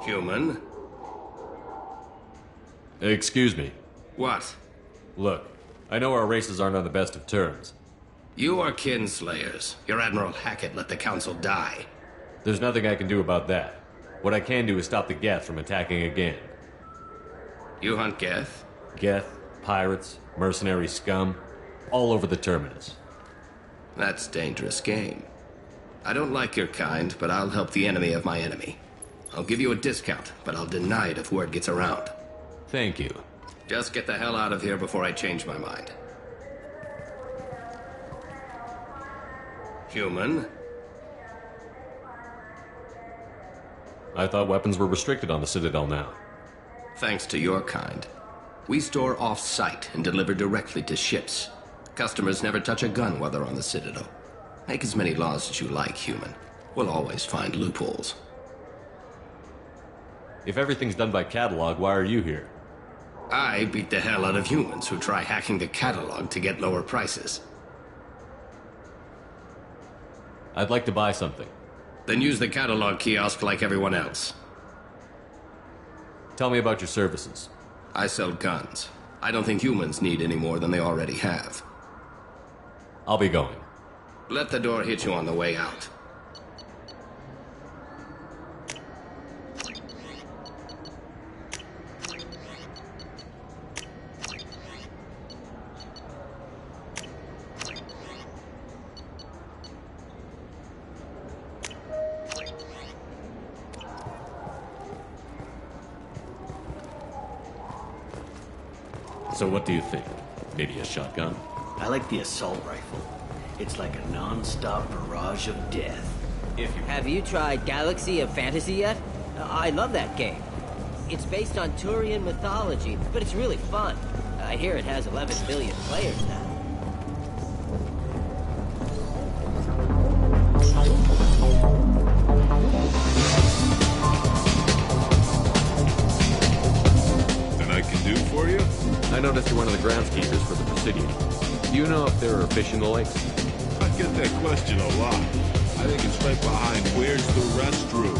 Human? Excuse me. What? Look, I know our races aren't on the best of terms. You are kinslayers. Your Admiral Hackett let the Council die. There's nothing I can do about that. What I can do is stop the Geth from attacking again. You hunt Geth? Geth, pirates, mercenary scum, all over the Terminus. That's dangerous game. I don't like your kind, but I'll help the enemy of my enemy. I'll give you a discount, but I'll deny it if word gets around. Thank you. Just get the hell out of here before I change my mind. Human? I thought weapons were restricted on the Citadel now. Thanks to your kind. We store off-site and deliver directly to ships. Customers never touch a gun while they're on the Citadel. Make as many laws as you like, human. We'll always find loopholes. If everything's done by catalog, why are you here? I beat the hell out of humans who try hacking the catalog to get lower prices. I'd like to buy something. Then use the catalog kiosk like everyone else. Tell me about your services. I sell guns. I don't think humans need any more than they already have. I'll be going. Let the door hit you on the way out. So what do you think? Maybe a shotgun? I like the assault rifle. It's like a non-stop barrage of death. Have you tried Galaxy of Fantasy yet? I love that game. It's based on Turian mythology, but it's really fun. I hear it has 11 million players now. Nothing I can do for you? I noticed you're one of the groundskeepers for the Presidium. Do you know if there are fish in the lakes? I get that question a lot. I think it's right behind where's the restroom.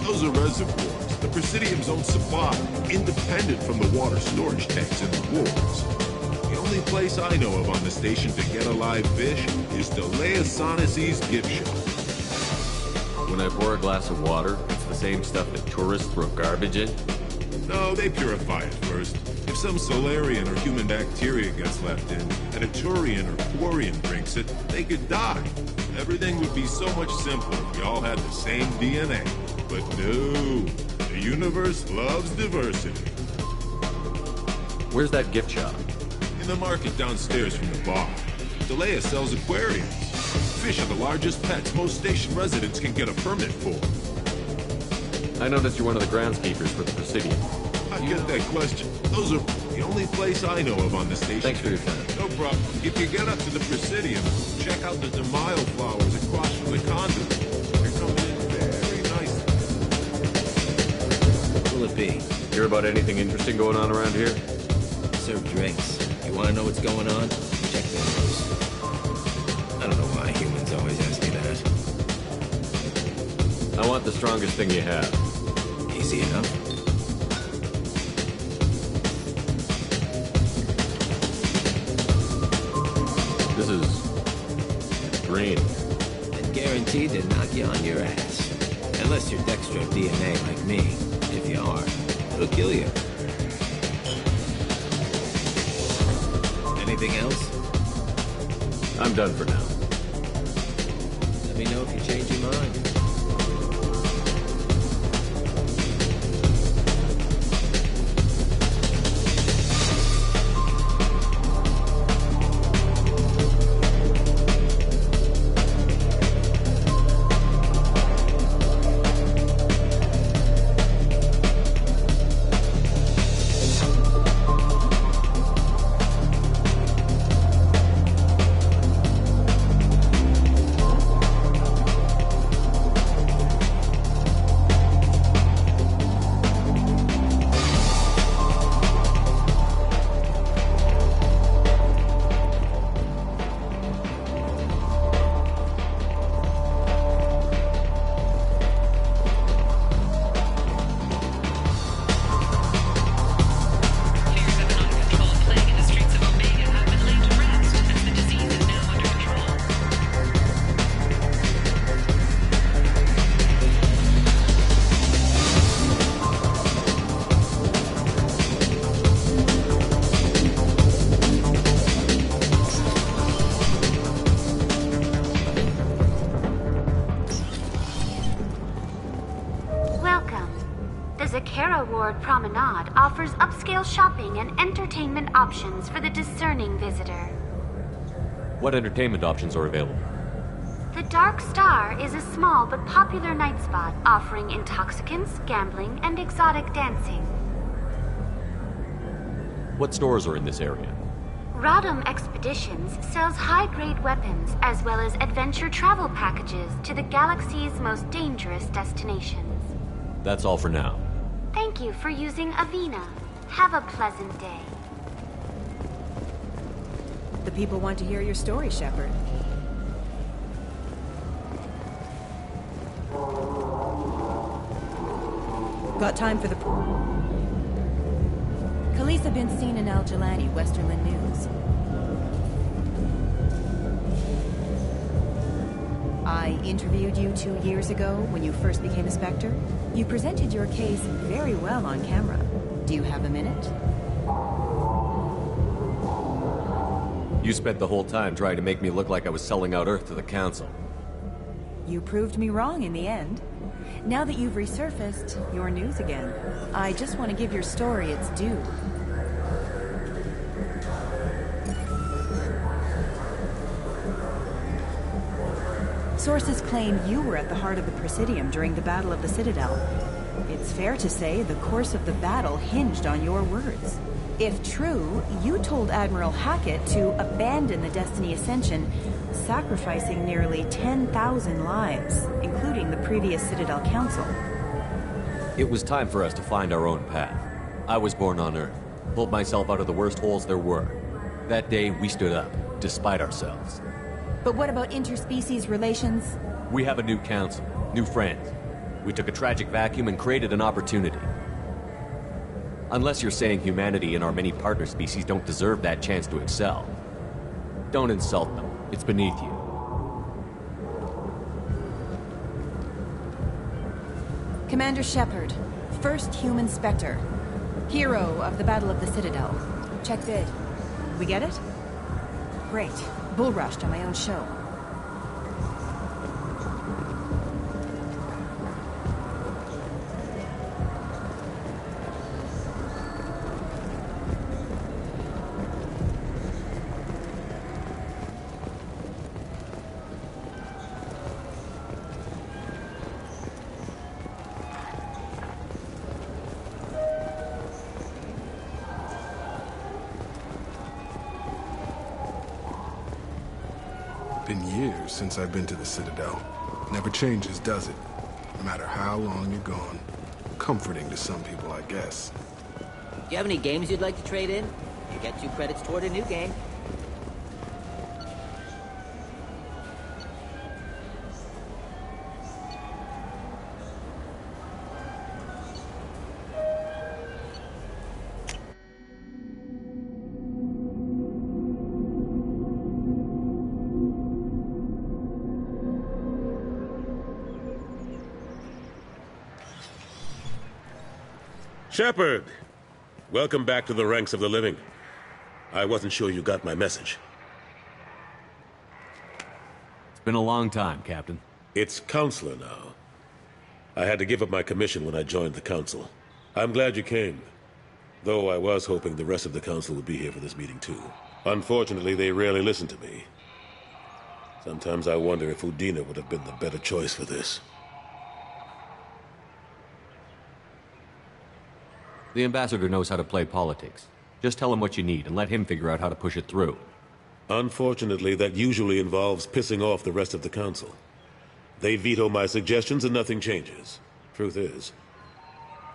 Those are reservoirs. The Presidium's own supply, independent from the water storage tanks in the wards. The only place I know of on the station to get a live fish is Delea Sonis's gift shop. When I pour a glass of water, it's the same stuff that tourists throw garbage in? No, they purify it first. If some Solarian or human bacteria gets left in, and a Turian or Quarian drinks it, they could die. Everything would be so much simpler if we all had the same DNA. But no, the universe loves diversity. Where's that gift shop? In the market downstairs from the bar, Delea sells aquariums. Fish are the largest pets most station residents can get a permit for. I noticed you're one of the groundskeepers for the Presidium. I get that question. Those are the only place I know of on the station. Thanks for your time. No problem. If you get up to the Presidium, check out the Demile flowers across from the conduit. They're coming in very nicely. What will it be? Hear about anything interesting going on around here? Serve drinks. You want to know what's going on? Check the news. I don't know why humans always ask me that. I want the strongest thing you have. Easy enough. This is green. And guaranteed to knock you on your ass. Unless you're Dextro DNA like me. If you are, it'll kill you. Anything else? I'm done for now. Let me know if you change your mind. Kara Ward Promenade offers upscale shopping and entertainment options for the discerning visitor. What entertainment options are available? The Dark Star is a small but popular night spot offering intoxicants, gambling, and exotic dancing. What stores are in this area? Rodham Expeditions sells high-grade weapons as well as adventure travel packages to the galaxy's most dangerous destinations. That's all for now. Thank you for using Avina. Have a pleasant day. The people want to hear your story, Shepard. Got time for the... Khaleesa bin seen in Al-Jalani, Westerland News. I interviewed you 2 years ago when you first became a Spectre. You presented your case very well on camera. Do you have a minute? You spent the whole time trying to make me look like I was selling out Earth to the Council. You proved me wrong in the end. Now that you've resurfaced, you're news again. I just want to give your story its due. Sources claim you were at the heart of the Presidium during the Battle of the Citadel. It's fair to say the course of the battle hinged on your words. If true, you told Admiral Hackett to abandon the Destiny Ascension, sacrificing nearly 10,000 lives, including the previous Citadel Council. It was time for us to find our own path. I was born on Earth, pulled myself out of the worst holes there were. That day, we stood up, despite ourselves. But what about interspecies relations? We have a new council, new friends. We took a tragic vacuum and created an opportunity. Unless you're saying humanity and our many partner species don't deserve that chance to excel. Don't insult them. It's beneath you. Commander Shepard, first human Spectre. Hero of the Battle of the Citadel. Check bid. We get it? Great. Bull rushed on my own show. Been years since I've been to the Citadel. Never changes, does it? No matter how long you're gone. Comforting to some people, I guess. Do you have any games you'd like to trade in? You get 2 credits toward a new game. Shepard! Welcome back to the ranks of the living. I wasn't sure you got my message. It's been a long time, Captain. It's Counselor now. I had to give up my commission when I joined the Council. I'm glad you came. Though I was hoping the rest of the Council would be here for this meeting too. Unfortunately, they rarely listen to me. Sometimes I wonder if Udina would have been the better choice for this. The Ambassador knows how to play politics. Just tell him what you need and let him figure out how to push it through. Unfortunately, that usually involves pissing off the rest of the Council. They veto my suggestions and nothing changes. Truth is,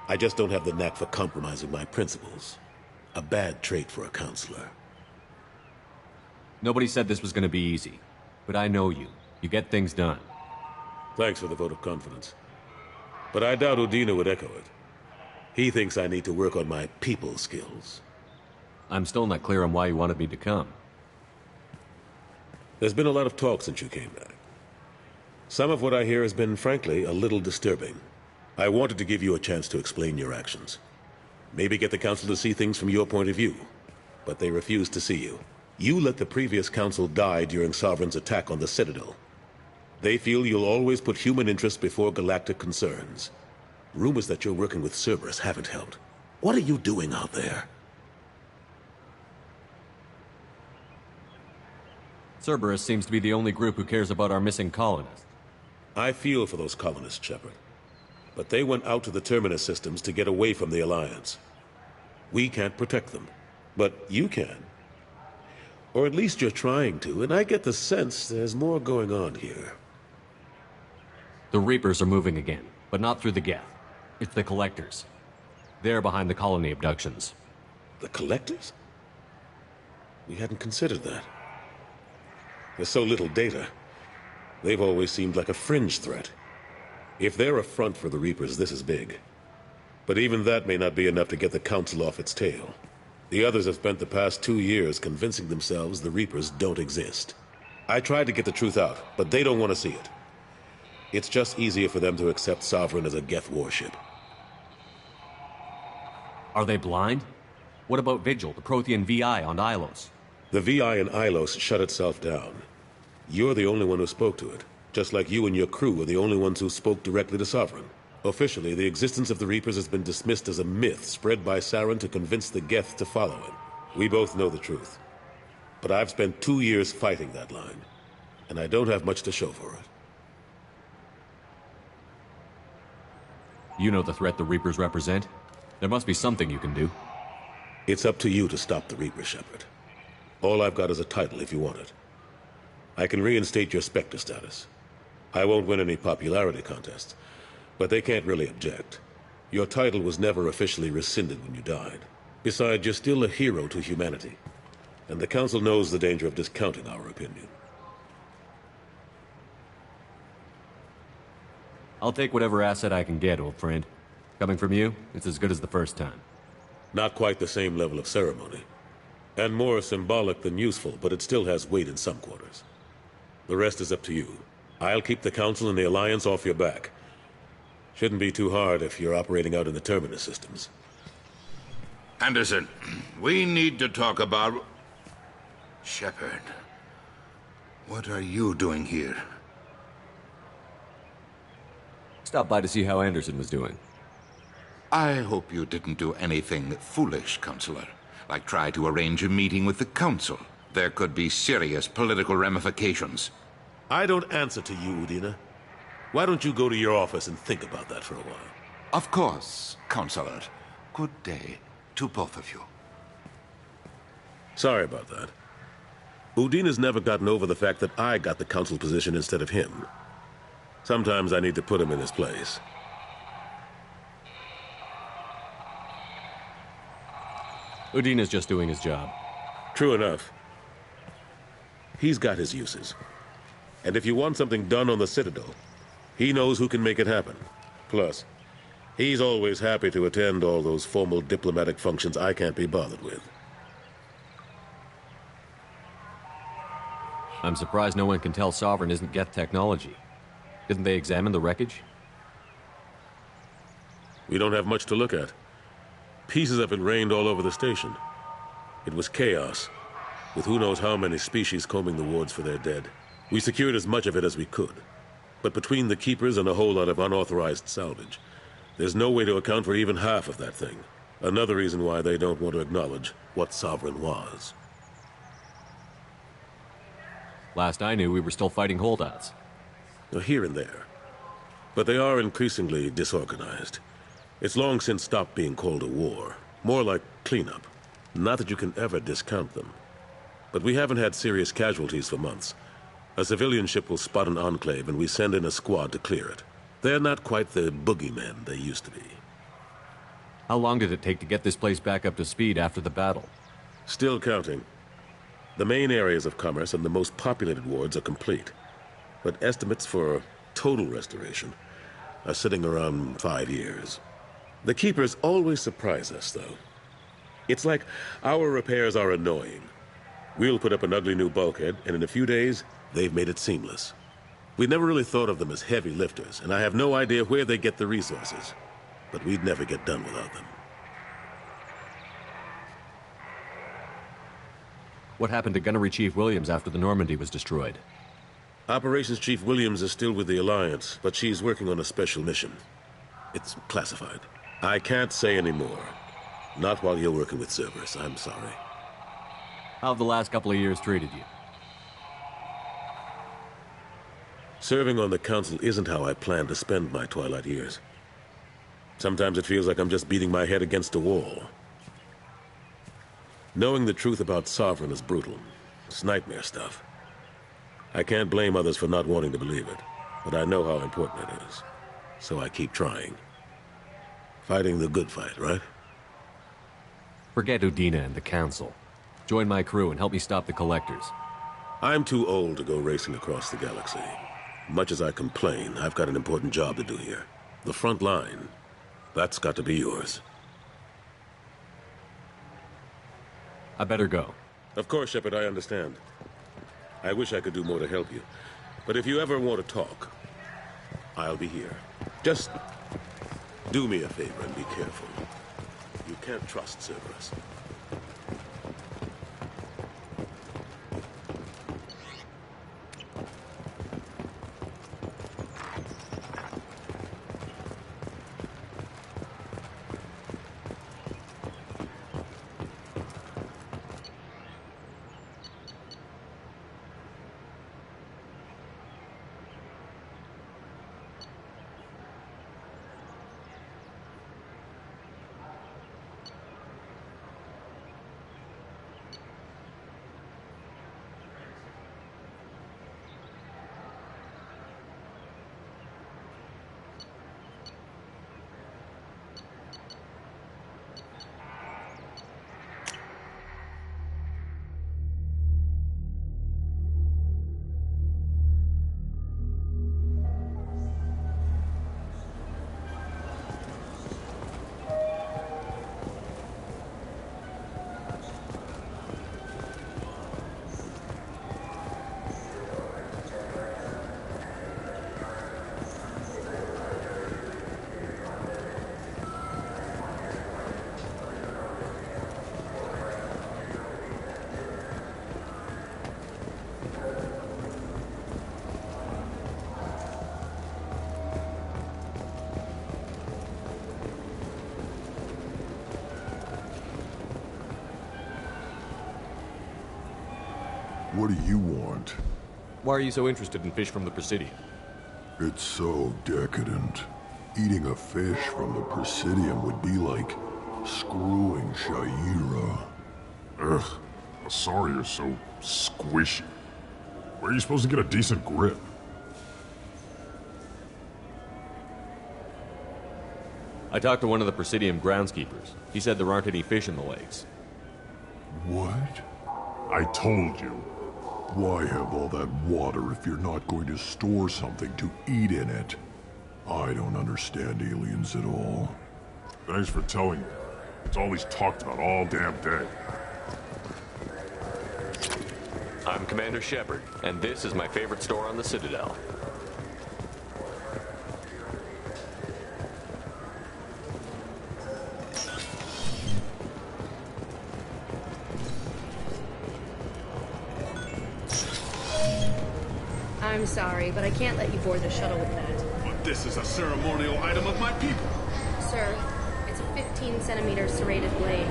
I just don't have the knack for compromising my principles. A bad trait for a counselor. Nobody said this was going to be easy. But I know you. You get things done. Thanks for the vote of confidence. But I doubt Udina would echo it. He thinks I need to work on my people skills. I'm still not clear on why you wanted me to come. There's been a lot of talk since you came back. Some of what I hear has been, frankly, a little disturbing. I wanted to give you a chance to explain your actions. Maybe get the Council to see things from your point of view. But they refused to see you. You let the previous Council die during Sovereign's attack on the Citadel. They feel you'll always put human interests before galactic concerns. Rumors that you're working with Cerberus haven't helped. What are you doing out there? Cerberus seems to be the only group who cares about our missing colonists. I feel for those colonists, Shepard. But they went out to the Terminus systems to get away from the Alliance. We can't protect them, but you can. Or at least you're trying to, and I get the sense there's more going on here. The Reapers are moving again, but not through the Geth. It's the Collectors. They're behind the colony abductions. The Collectors? We hadn't considered that. There's so little data. They've always seemed like a fringe threat. If they're a front for the Reapers, this is big. But even that may not be enough to get the Council off its tail. The others have spent the past 2 years convincing themselves the Reapers don't exist. I tried to get the truth out, but they don't want to see it. It's just easier for them to accept Sovereign as a Geth warship. Are they blind? What about Vigil, the Prothean VI on Ilos? The VI in Ilos shut itself down. You're the only one who spoke to it, just like you and your crew were the only ones who spoke directly to Sovereign. Officially, the existence of the Reapers has been dismissed as a myth spread by Saren to convince the Geth to follow him. We both know the truth. But I've spent 2 years fighting that line, and I don't have much to show for it. You know the threat the Reapers represent? There must be something you can do. It's up to you to stop the Reaper, Shepard. All I've got is a title if you want it. I can reinstate your Spectre status. I won't win any popularity contests, but they can't really object. Your title was never officially rescinded when you died. Besides, you're still a hero to humanity, and the Council knows the danger of discounting our opinion. I'll take whatever asset I can get, old friend. Coming from you, it's as good as the first time. Not quite the same level of ceremony. And more symbolic than useful, but it still has weight in some quarters. The rest is up to you. I'll keep the Council and the Alliance off your back. Shouldn't be too hard if you're operating out in the Terminus systems. Anderson, we need to talk about... Shepard, what are you doing here? Stopped by to see how Anderson was doing. I hope you didn't do anything foolish, Counselor. Like try to arrange a meeting with the Council. There could be serious political ramifications. I don't answer to you, Udina. Why don't you go to your office and think about that for a while? Of course, Counselor. Good day to both of you. Sorry about that. Udina's never gotten over the fact that I got the Council position instead of him. Sometimes I need to put him in his place. Udina's just doing his job. True enough. He's got his uses. And if you want something done on the Citadel, he knows who can make it happen. Plus, he's always happy to attend all those formal diplomatic functions I can't be bothered with. I'm surprised no one can tell Sovereign isn't Geth technology. Didn't they examine the wreckage? We don't have much to look at. Pieces of it rained all over the station. It was chaos, with who knows how many species combing the wards for their dead. We secured as much of it as we could. But between the Keepers and a whole lot of unauthorized salvage, there's no way to account for even half of that thing. Another reason why they don't want to acknowledge what Sovereign was. Last I knew, we were still fighting holdouts. Here and there. But they are increasingly disorganized. It's long since stopped being called a war. More like cleanup. Not that you can ever discount them. But we haven't had serious casualties for months. A civilian ship will spot an enclave and we send in a squad to clear it. They're not quite the boogeymen they used to be. How long did it take to get this place back up to speed after the battle? Still counting. The main areas of commerce and the most populated wards are complete. But estimates for total restoration are sitting around 5 years. The Keepers always surprise us, though. It's like our repairs are annoying. We'll put up an ugly new bulkhead, and in a few days, they've made it seamless. We never really thought of them as heavy lifters, and I have no idea where they get the resources. But we'd never get done without them. What happened to Gunnery Chief Williams after the Normandy was destroyed? Operations Chief Williams is still with the Alliance, but she's working on a special mission. It's classified. I can't say any more. Not while you're working with Cerberus, I'm sorry. How have the last couple of years treated you? Serving on the Council isn't how I plan to spend my twilight years. Sometimes it feels like I'm just beating my head against a wall. Knowing the truth about Sovereign is brutal. It's nightmare stuff. I can't blame others for not wanting to believe it, but I know how important it is. So I keep trying. Fighting the good fight, right? Forget Udina and the Council. Join my crew and help me stop the Collectors. I'm too old to go racing across the galaxy. Much as I complain, I've got an important job to do here. The front line. That's got to be yours. I better go. Of course, Shepard, I understand. I wish I could do more to help you. But if you ever want to talk, I'll be here. Just do me a favor and be careful. You can't trust Cerberus. What do you want? Why are you so interested in fish from the Presidium? It's so decadent. Eating a fish from the Presidium would be like screwing Sha'ira. Ugh, Asari are so squishy. Where are you supposed to get a decent grip? I talked to one of the Presidium groundskeepers. He said there aren't any fish in the lakes. What? I told you. Why have all that water if you're not going to store something to eat in it? I don't understand aliens at all. Thanks for telling me. It's all he's talked about all damn day. I'm Commander Shepard, and this is my favorite store on the Citadel. I'm sorry, but I can't let you board the shuttle with that. But this is a ceremonial item of my people. Sir, it's a 15-centimeter serrated blade.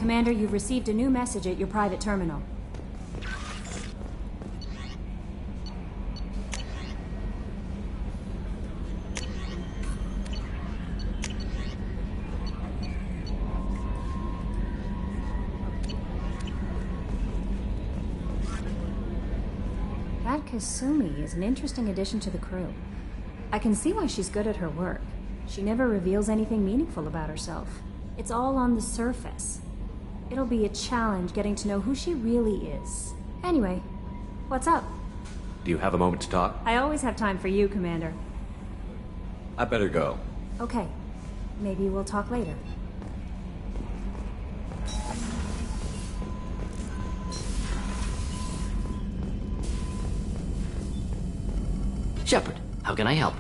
Commander, you've received a new message at your private terminal. That Kasumi is an interesting addition to the crew. I can see why she's good at her work. She never reveals anything meaningful about herself. It's all on the surface. It'll be a challenge getting to know who she really is. Anyway, what's up? Do you have a moment to talk? I always have time for you, Commander. I better go. Okay. Maybe we'll talk later. Shepard, how can I help?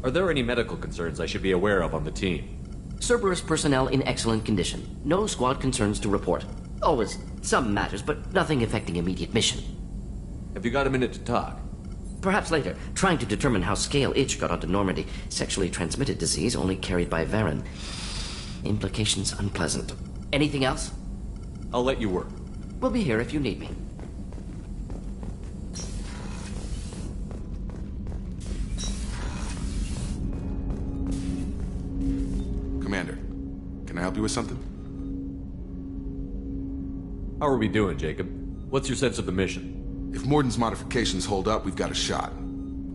Are there any medical concerns I should be aware of on the team? Cerberus personnel in excellent condition. No squad concerns to report. Always some matters, but nothing affecting immediate mission. Have you got a minute to talk? Perhaps later. Trying to determine how Scale Itch got onto Normandy. Sexually transmitted disease only carried by Varen. Implications unpleasant. Anything else? I'll let you work. We'll be here if you need me. Commander, can I help you with something? How are we doing, Jacob? What's your sense of the mission? If Morden's modifications hold up, we've got a shot.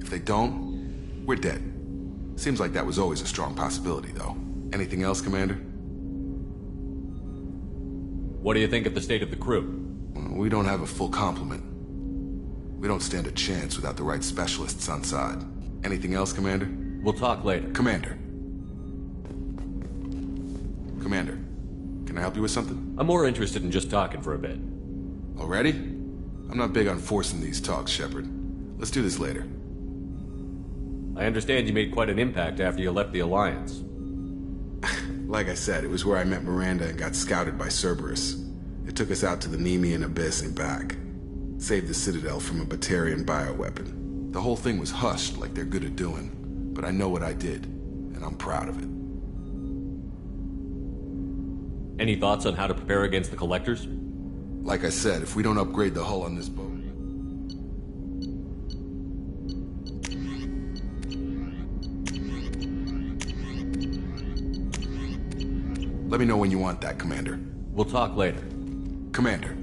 If they don't, we're dead. Seems like that was always a strong possibility, though. Anything else, Commander? What do you think of the state of the crew? We don't have a full complement. We don't stand a chance without the right specialists on side. Anything else, Commander? We'll talk later. Commander, can I help you with something? I'm more interested in just talking for a bit. Already? I'm not big on forcing these talks, Shepard. Let's do this later. I understand you made quite an impact after you left the Alliance. Like I said, it was where I met Miranda and got scouted by Cerberus. It took us out to the Nemean Abyss and back. Saved the Citadel from a Batarian bioweapon. The whole thing was hushed like they're good at doing. But I know what I did, and I'm proud of it. Any thoughts on how to prepare against the Collectors? Like I said, if we don't upgrade the hull on this boat... Let me know when you want that, Commander. We'll talk later. Commander.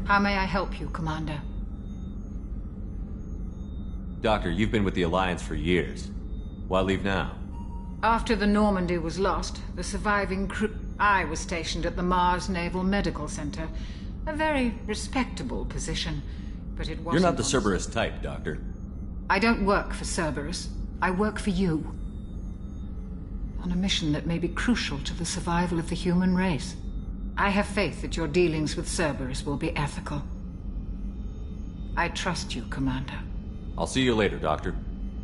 How may I help you, Commander? Doctor, you've been with the Alliance for years. Why leave now? After the Normandy was lost, the surviving crew... I was stationed at the Mars Naval Medical Center. A very respectable position, but it wasn't... You're not the Cerberus type, Doctor. I don't work for Cerberus. I work for you. On a mission that may be crucial to the survival of the human race. I have faith that your dealings with Cerberus will be ethical. I trust you, Commander. I'll see you later, Doctor.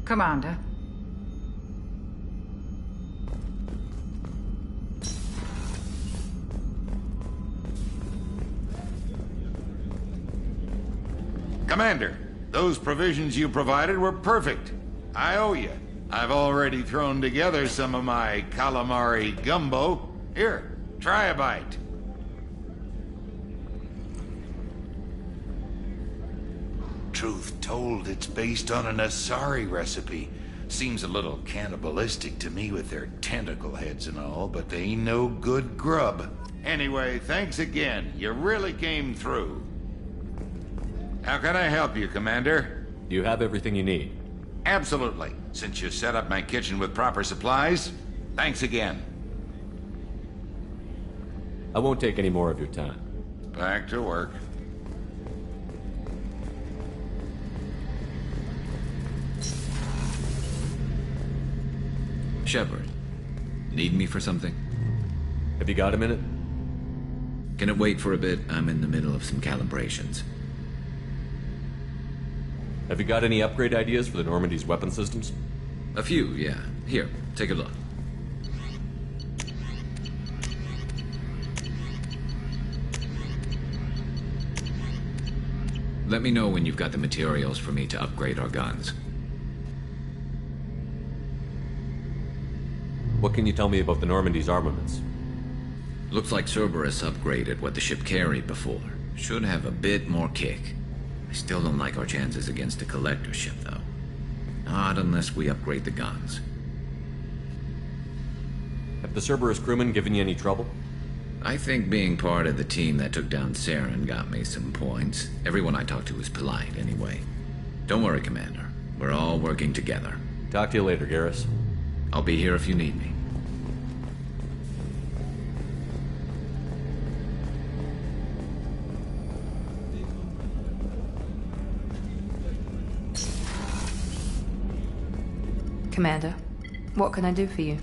Commander. Commander, those provisions you provided were perfect. I owe you. I've already thrown together some of my calamari gumbo. Here, try a bite. Truth told, it's based on an Asari recipe. Seems a little cannibalistic to me with their tentacle heads and all, but they ain't no good grub. Anyway, thanks again. You really came through. How can I help you, Commander? Do you have everything you need? Absolutely. Since you set up my kitchen with proper supplies, thanks again. I won't take any more of your time. Back to work. Shepard, need me for something? Have you got a minute? Can it wait for a bit? I'm in the middle of some calibrations. Have you got any upgrade ideas for the Normandy's weapon systems? A few, yeah. Here, take a look. Let me know when you've got the materials for me to upgrade our guns. What can you tell me about the Normandy's armaments? Looks like Cerberus upgraded what the ship carried before. Should have a bit more kick. I still don't like our chances against a collector ship, though. Not unless we upgrade the guns. Have the Cerberus crewmen given you any trouble? I think being part of the team that took down Saren got me some points. Everyone I talked to was polite, anyway. Don't worry, Commander. We're all working together. Talk to you later, Garrus. I'll be here if you need me. Commander, what can I do for you?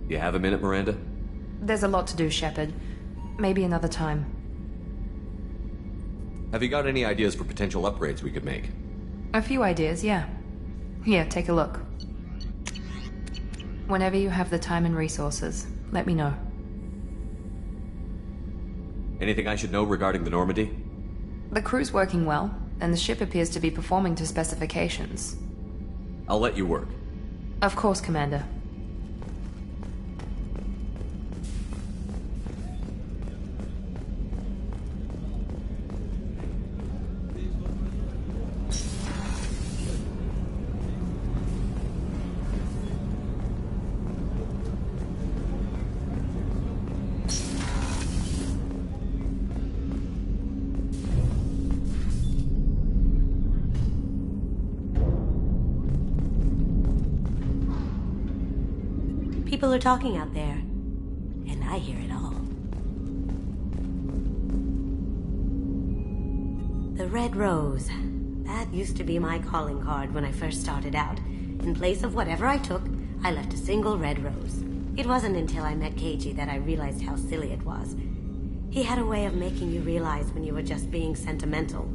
You have a minute, Miranda? There's a lot to do, Shepard. Maybe another time. Have you got any ideas for potential upgrades we could make? A few ideas, yeah. Here, take a look. Whenever you have the time and resources, let me know. Anything I should know regarding the Normandy? The crew's working well, and the ship appears to be performing to specifications. I'll let you work. Of course, Commander. People are talking out there, and I hear it all. The Red Rose. That used to be my calling card when I first started out. In place of whatever I took, I left a single red rose. It wasn't until I met Keiji that I realized how silly it was. He had a way of making you realize when you were just being sentimental.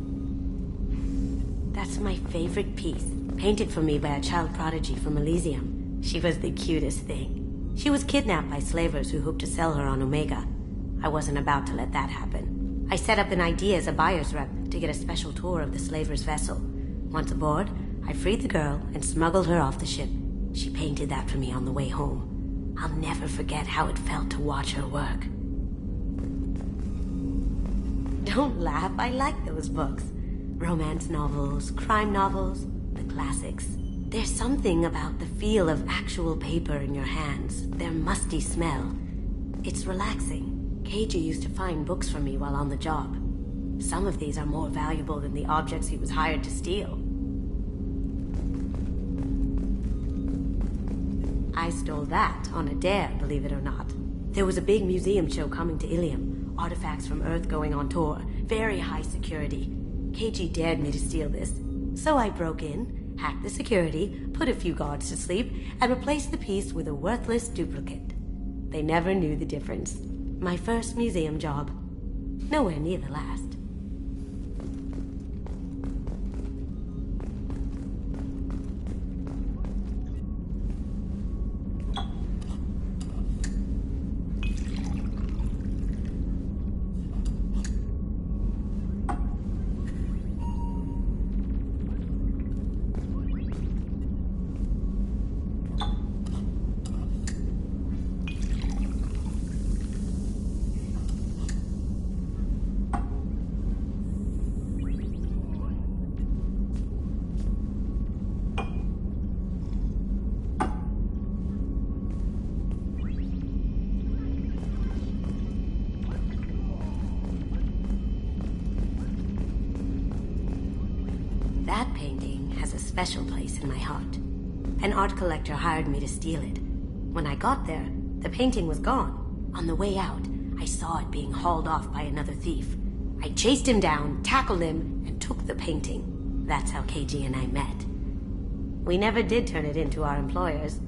That's my favorite piece, painted for me by a child prodigy from Elysium. She was the cutest thing. She was kidnapped by slavers who hoped to sell her on Omega. I wasn't about to let that happen. I set up an idea as a buyer's rep to get a special tour of the slaver's vessel. Once aboard, I freed the girl and smuggled her off the ship. She painted that for me on the way home. I'll never forget how it felt to watch her work. Don't laugh, I like those books. Romance novels, crime novels, the classics. There's something about the feel of actual paper in your hands, their musty smell. It's relaxing. Keiji used to find books for me while on the job. Some of these are more valuable than the objects he was hired to steal. I stole that on a dare, believe it or not. There was a big museum show coming to Ilium. Artifacts from Earth going on tour. Very high security. Keiji dared me to steal this. So I broke in, hacked the security, put a few guards to sleep, and replaced the piece with a worthless duplicate. They never knew the difference. My first museum job. Nowhere near the last. That painting has a special place in my heart. An art collector hired me to steal it. When I got there, the painting was gone. On the way out, I saw it being hauled off by another thief. I chased him down, tackled him, and took the painting. That's how Keiji and I met. We never did turn it in to our employers.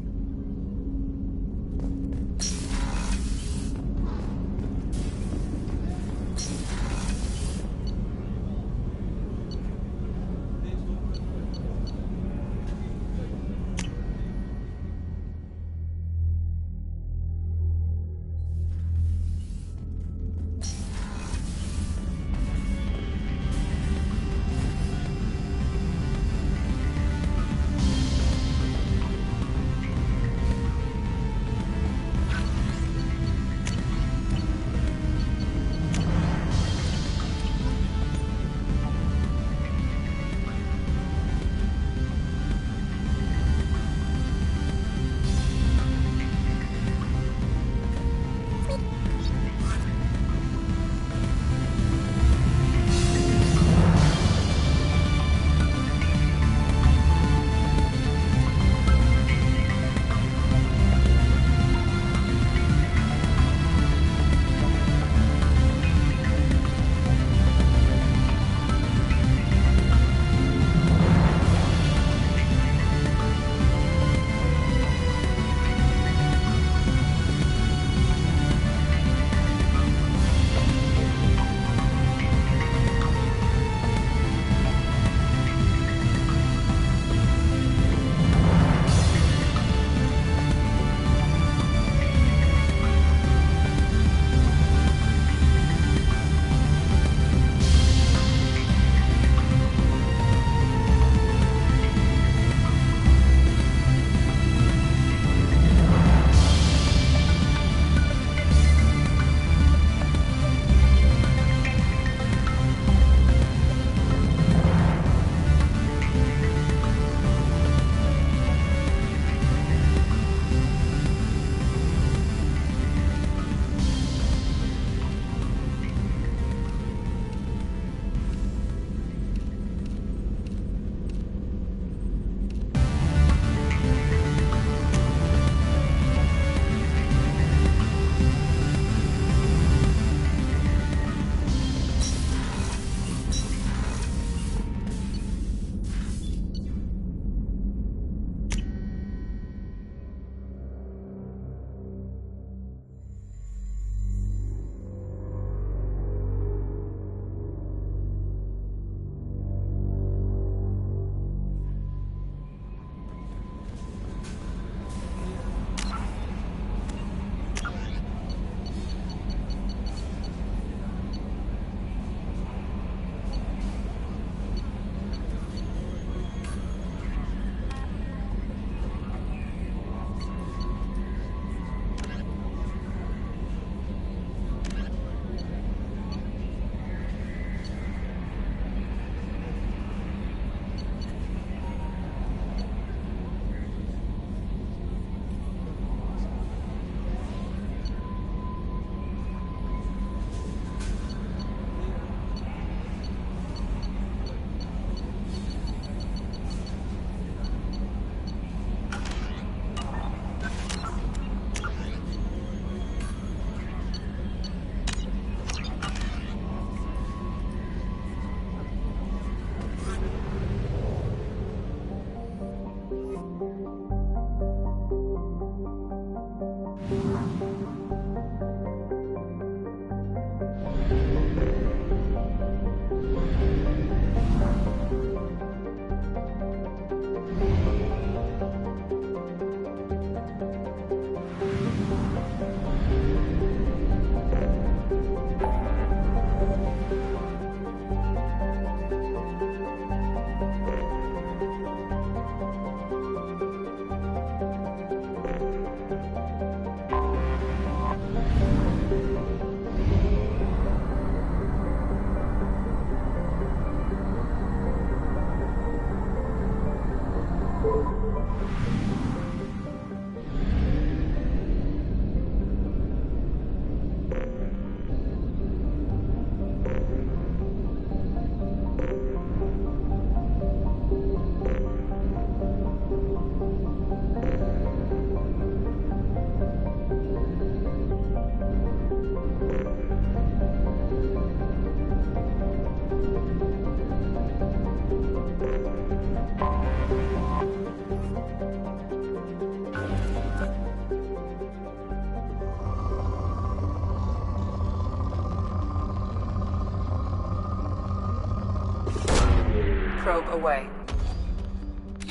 Probe away.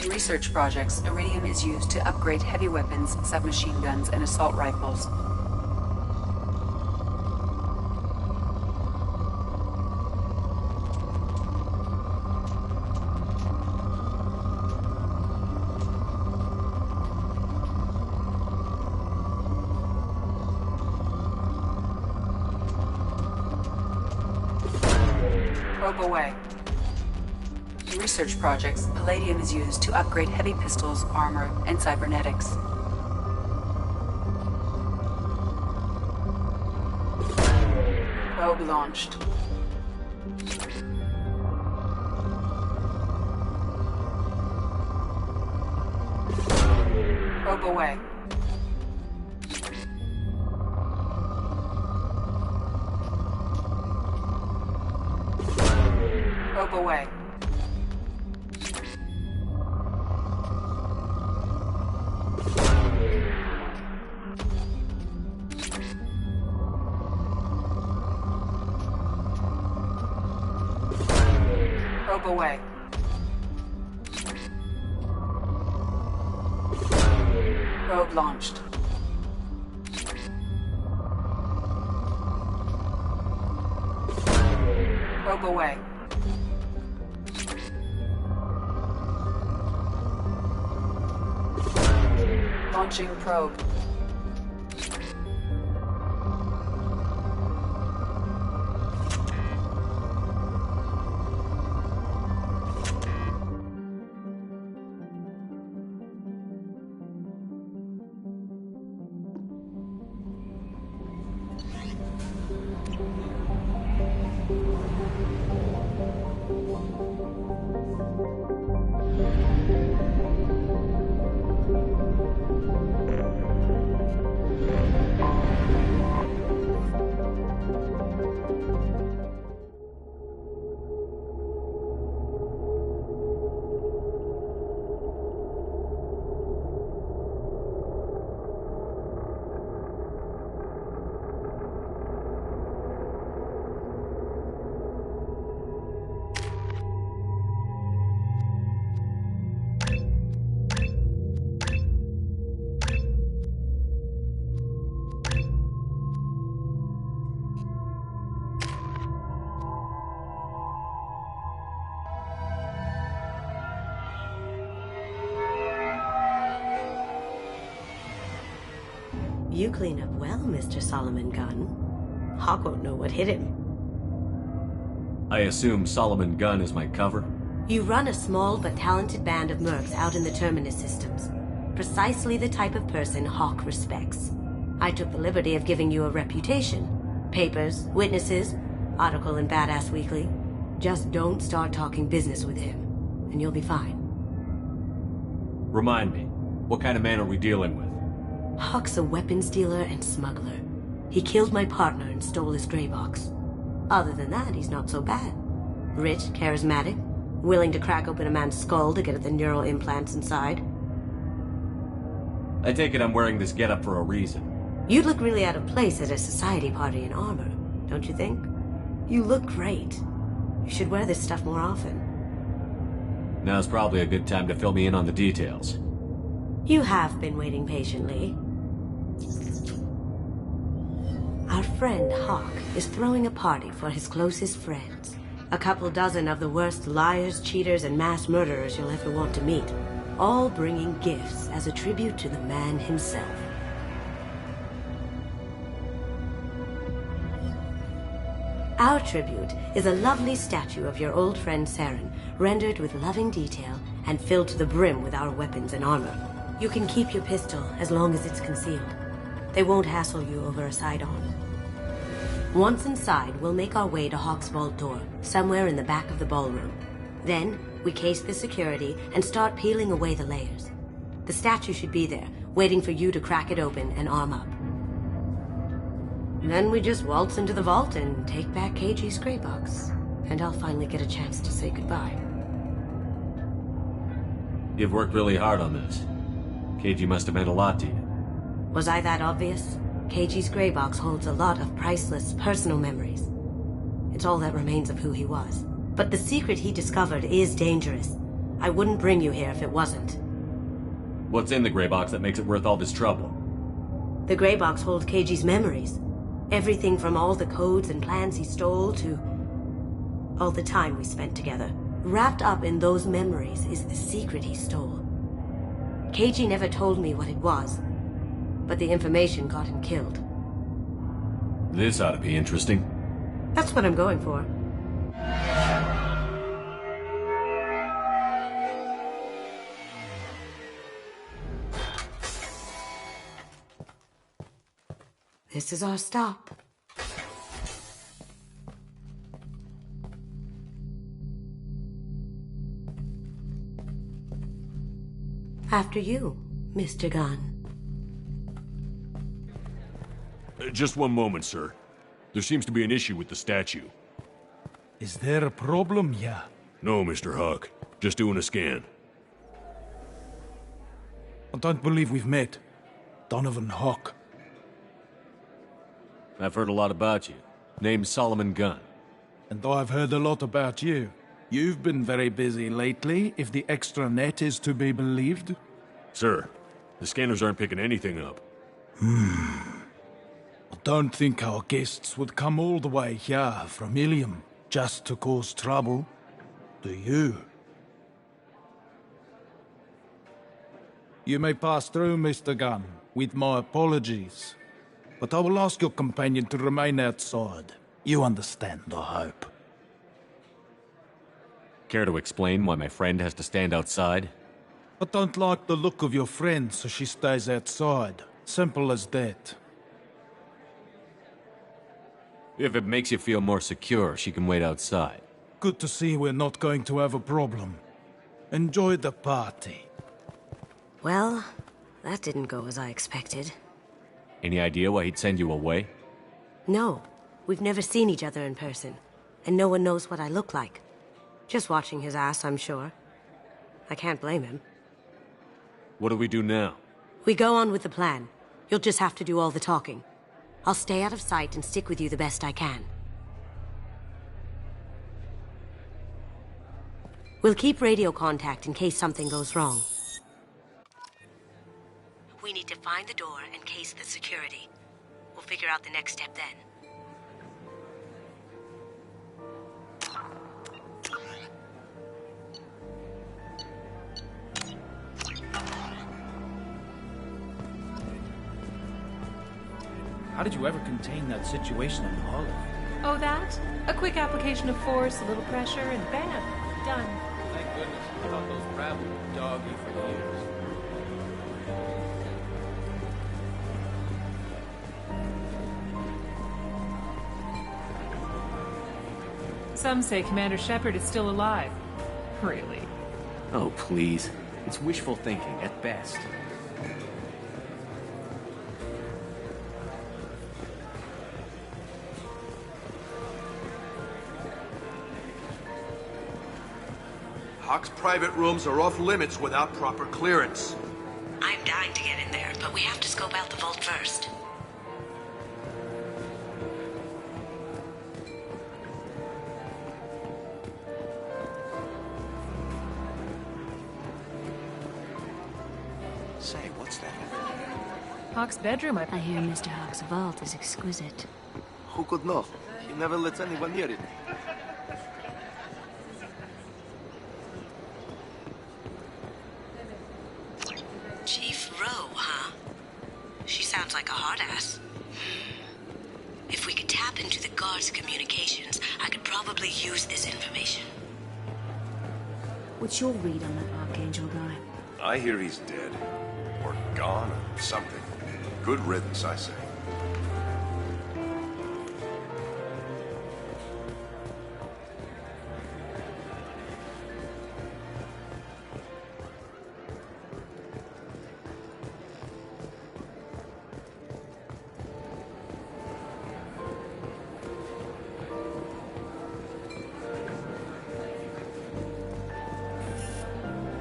In research projects, iridium is used to upgrade heavy weapons, submachine guns, and assault rifles. Probe away. In research projects, palladium is used to upgrade heavy pistols, armor, and cybernetics. Probe launched. Probe away. Probe away. Probe away. Probe launched. Probe away. Launching probe. You clean up well, Mr. Solomon Gunn. Hawk won't know what hit him. I assume Solomon Gunn is my cover? You run a small but talented band of mercs out in the Terminus systems. Precisely the type of person Hawk respects. I took the liberty of giving you a reputation. Papers, witnesses, article in Badass Weekly. Just don't start talking business with him, and you'll be fine. Remind me, what kind of man are we dealing with? Hawk's a weapons dealer and smuggler. He killed my partner and stole his gray box. Other than that, he's not so bad. Rich, charismatic, willing to crack open a man's skull to get at the neural implants inside. I take it I'm wearing this getup for a reason. You'd look really out of place at a society party in armor, don't you think? You look great. You should wear this stuff more often. Now's probably a good time to fill me in on the details. You have been waiting patiently. Our friend Hawk is throwing a party for his closest friends. A couple dozen of the worst liars, cheaters, and mass murderers you'll ever want to meet. All bringing gifts as a tribute to the man himself. Our tribute is a lovely statue of your old friend Saren, rendered with loving detail and filled to the brim with our weapons and armor. You can keep your pistol as long as it's concealed. They won't hassle you over a side-on. Once inside, we'll make our way to Hawk's vault door, somewhere in the back of the ballroom. Then, we case the security and start peeling away the layers. The statue should be there, waiting for you to crack it open and arm up. Then we just waltz into the vault and take back KG's gray box. And I'll finally get a chance to say goodbye. You've worked really hard on this. KG must have meant a lot to you. Was I that obvious? KG's gray box holds a lot of priceless personal memories. It's all that remains of who he was. But the secret he discovered is dangerous. I wouldn't bring you here if it wasn't. What's in the gray box that makes it worth all this trouble? The gray box holds Keiji's memories. Everything from all the codes and plans he stole to all the time we spent together. Wrapped up in those memories is the secret he stole. Keiji never told me what it was, but the information got him killed. This ought to be interesting. That's what I'm going for. This is our stop. After you, Mr. Gunn. Just one moment, sir. There seems to be an issue with the statue. Is there a problem here? No, Mr. Hawk. Just doing a scan. I don't believe we've met. Donovan Hawk. I've heard a lot about you. Name's Solomon Gunn. And I've heard a lot about you. You've been very busy lately, if the extra net is to be believed. Sir, the scanners aren't picking anything up. I don't think our guests would come all the way here from Ilium just to cause trouble. Do you? You may pass through, Mr. Gunn, with my apologies. But I will ask your companion to remain outside. You understand, I hope. Care to explain why my friend has to stand outside? I don't like the look of your friend, so she stays outside. Simple as that. If it makes you feel more secure, she can wait outside. Good to see we're not going to have a problem. Enjoy the party. Well, that didn't go as I expected. Any idea why he'd send you away? No, we've never seen each other in person, and no one knows what I look like. Just watching his ass, I'm sure. I can't blame him. What do we do now? We go on with the plan. You'll just have to do all the talking. I'll stay out of sight and stick with you the best I can. We'll keep radio contact in case something goes wrong. We need to find the door and case the security. We'll figure out the next step then. How did you ever contain that situation on the Olive? Oh, that? A quick application of force, a little pressure, and bam! Done. Thank goodness. I thought those rabble would dog you for years. Some say Commander Shepard is still alive. Really? Oh, please. It's wishful thinking, at best. Hawk's private rooms are off limits without proper clearance. I'm dying to get in there, but we have to scope out the vault first. Say, what's that? Hawk's bedroom, I hear Mr. Hawk's vault is exquisite. Who could know? He never lets anyone near it. Chief Rowe, huh? She sounds like a hard ass. If we could tap into the guard's communications, I could probably use this information. What's your read on that Archangel guy? I hear he's dead. Or gone, or something. Good riddance, I say.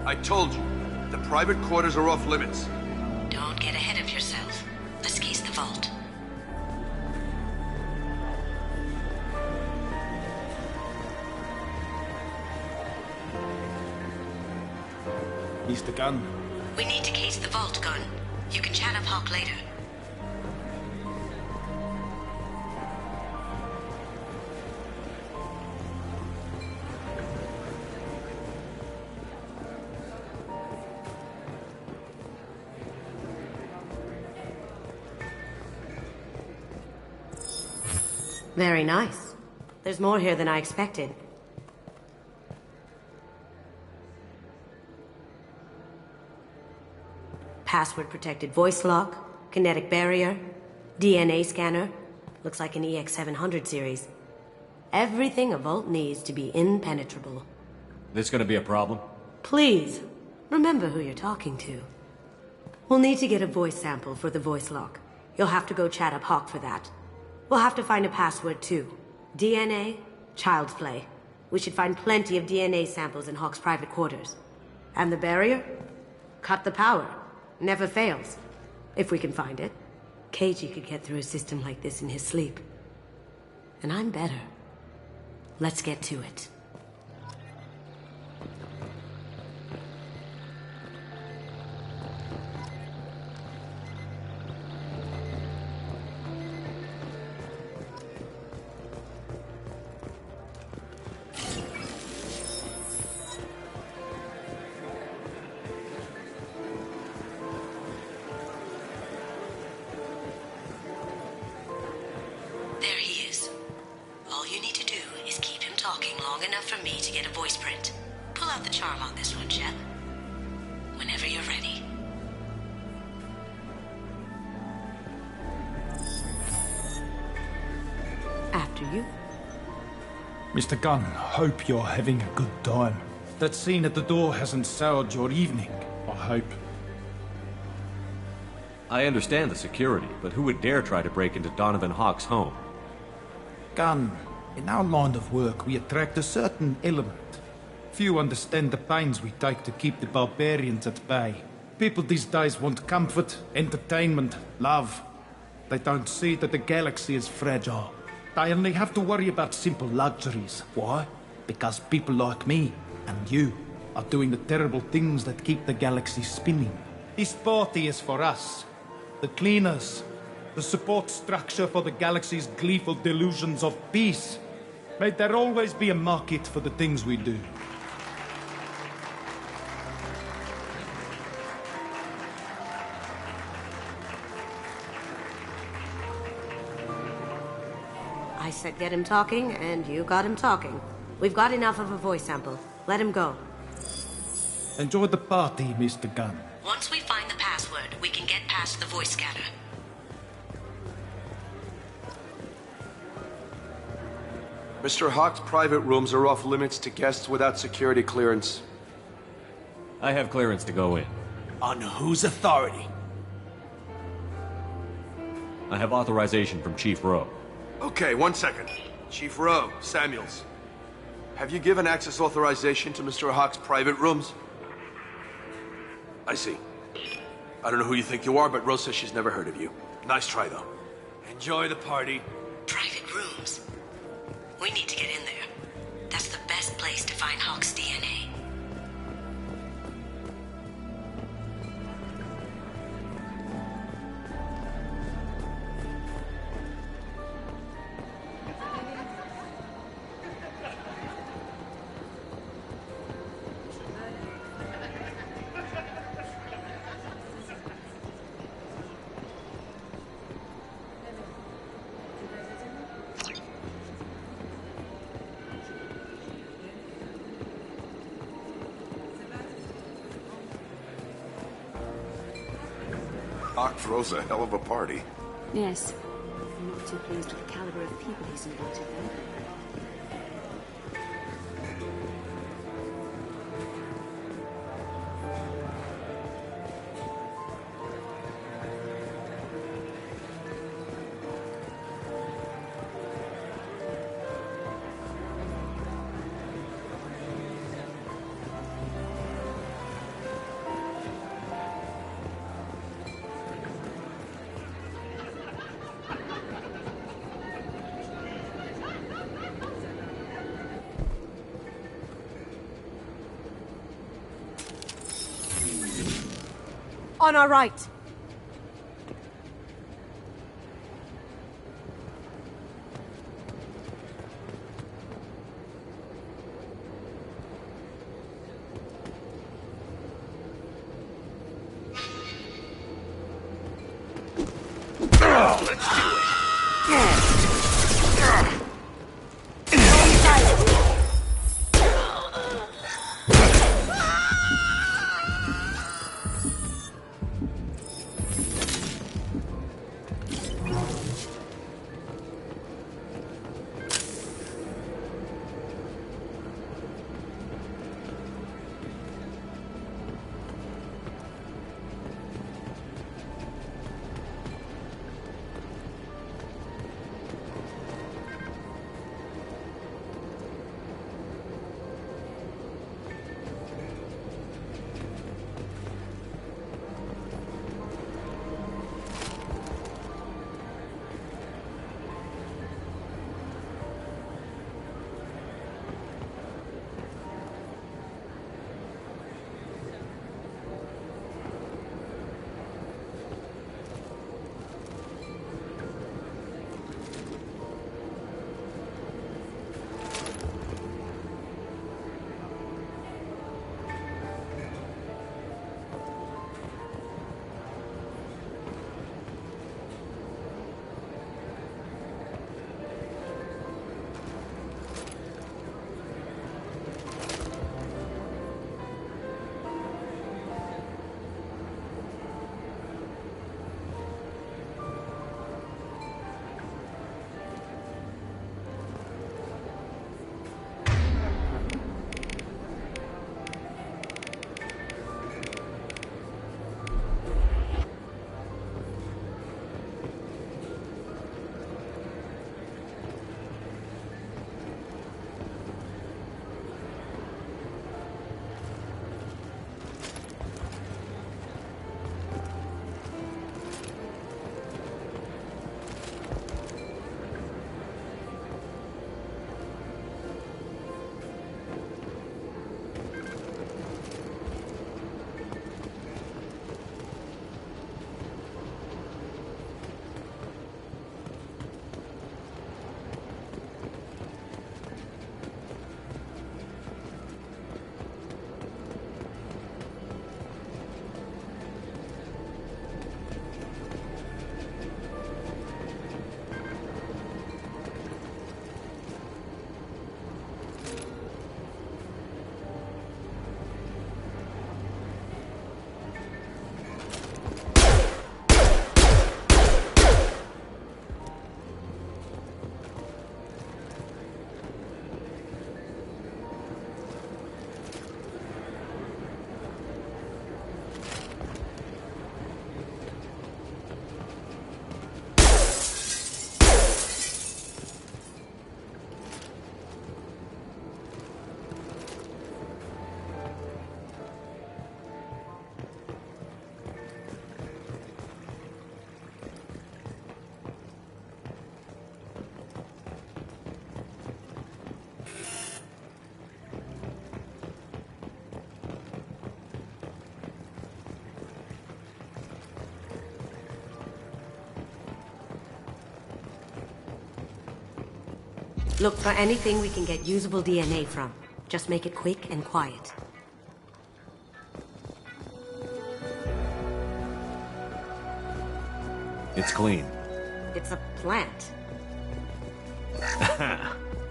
I told you, the private quarters are off limits. Don't get ahead of yourself. Let's case the vault. Mr. Gunn. We need to case the vault, Gunn. You can chat up Hawk later. Very nice. There's more here than I expected. Password-protected voice lock, kinetic barrier, DNA scanner. Looks like an EX-700 series. Everything a vault needs to be impenetrable. This gonna be a problem? Please, remember who you're talking to. We'll need to get a voice sample for the voice lock. You'll have to go chat up Hawk for that. We'll have to find a password too. DNA, child's play. We should find plenty of DNA samples in Hawk's private quarters. And the barrier? Cut the power. Never fails. If we can find it. Keiji could get through a system like this in his sleep. And I'm better. Let's get to it. Mr. Gunn, hope you're having a good time. That scene at the door hasn't soured your evening, I hope. I understand the security, but who would dare try to break into Donovan Hawk's home? Gunn, in our line of work, we attract a certain element. Few understand the pains we take to keep the barbarians at bay. People these days want comfort, entertainment, love. They don't see that the galaxy is fragile. They only have to worry about simple luxuries. Why? Because people like me and you are doing the terrible things that keep the galaxy spinning. This party is for us, the cleaners, the support structure for the galaxy's gleeful delusions of peace. May there always be a market for the things we do. I said get him talking, and you got him talking. We've got enough of a voice sample. Let him go. Enjoy the party, Mr. Gunn. Once we find the password, we can get past the voice scanner. Mr. Hawk's private rooms are off limits to guests without security clearance. I have clearance to go in. On whose authority? I have authorization from Chief Rowe. Okay, 1 second. Chief Rowe, Samuels. Have you given access authorization to Mr. Hawk's private rooms? I see. I don't know who you think you are, but Rose says she's never heard of you. Nice try, though. Enjoy the party. Private rooms. We need to get in there. That's the best place to find Hawk's DNA. Hawk throws a hell of a party. Yes. I'm not too pleased with the caliber of people he's invited, though. On our right. Look for anything we can get usable DNA from. Just make it quick and quiet. It's clean. It's a plant.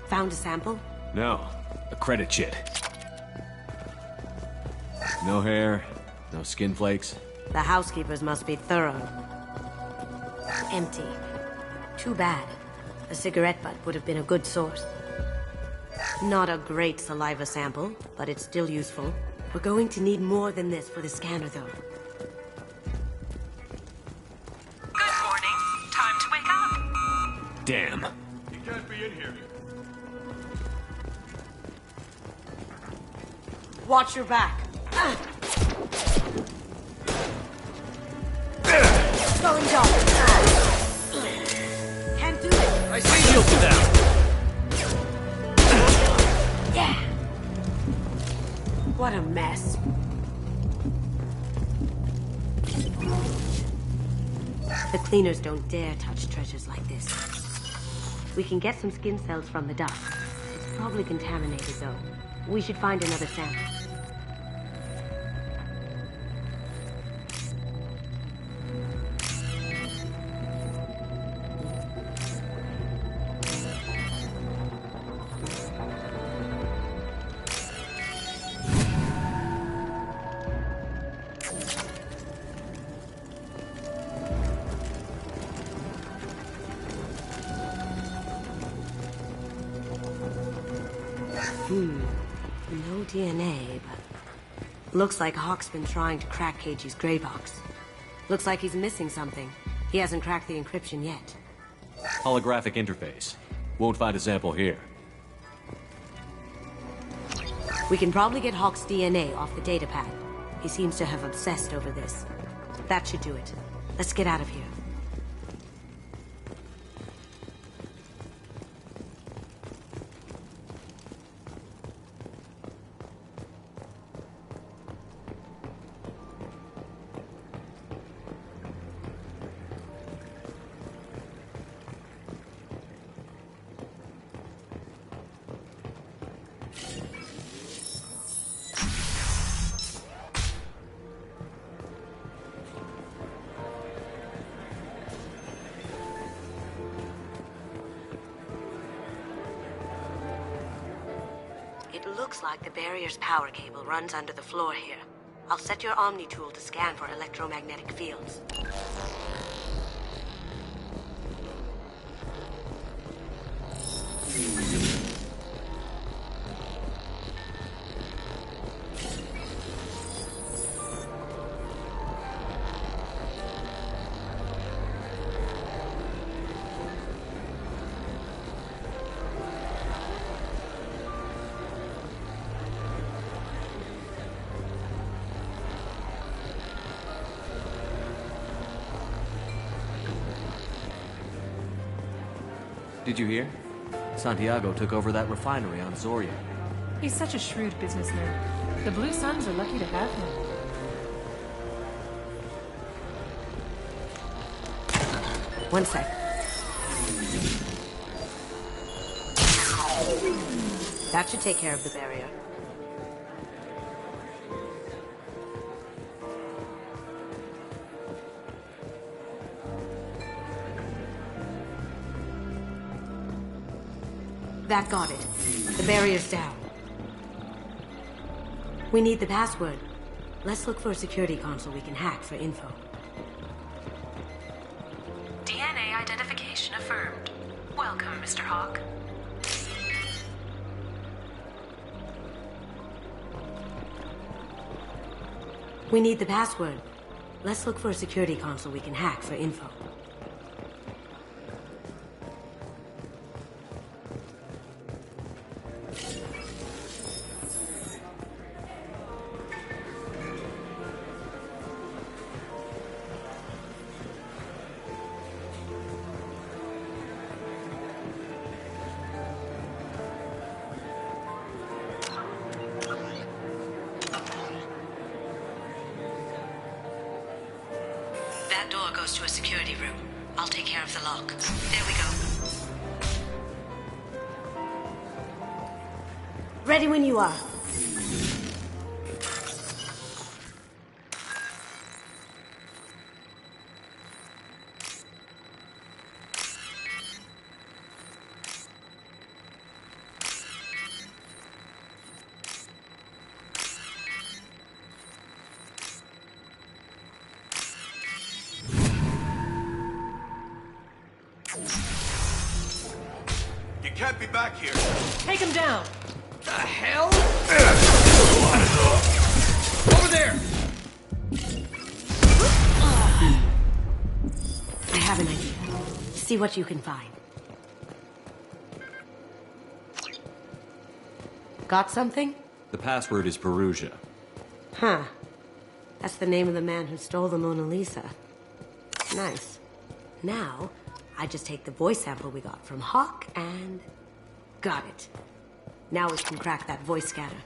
Found a sample? No, a credit chit. No hair, no skin flakes. The housekeepers must be thorough. Empty. Too bad. A cigarette butt would have been a good source. Not a great saliva sample, but it's still useful. We're going to need more than this for the scanner, though. Good morning. Time to wake up. Damn. He can't be in here. Watch your back. Going down. Can't do it. I see you to them. Yeah. What a mess. The cleaners don't dare touch treasures like this. We can get some skin cells from the dust. It's probably contaminated, though. We should find another sample. No DNA, but... Looks like Hawk's been trying to crack KG's gray box. Looks like he's missing something. He hasn't cracked the encryption yet. Holographic interface. Won't find a sample here. We can probably get Hawk's DNA off the datapad. He seems to have obsessed over this. That should do it. Let's get out of here. Looks like the barrier's power cable runs under the floor here. I'll set your Omni tool to scan for electromagnetic fields. Did you hear? Santiago took over that refinery on Zoria. He's such a shrewd businessman. The Blue Suns are lucky to have him. One sec. That should take care of the barrier. That got it. The barrier's down. We need the password. Let's look for a security console we can hack for info. DNA identification affirmed. Welcome, Mr. Hawk. We need the password. Let's look for a security console we can hack for info. That door goes to a security room. I'll take care of the lock. There we go. Ready when you are. You can't be back here. Take him down! The hell? Over there! I have an idea. See what you can find. Got something? The password is Perugia. Huh. That's the name of the man who stole the Mona Lisa. Nice. Now, I just take the voice sample we got from Hawk and... got it. Now we can crack that voice scatter.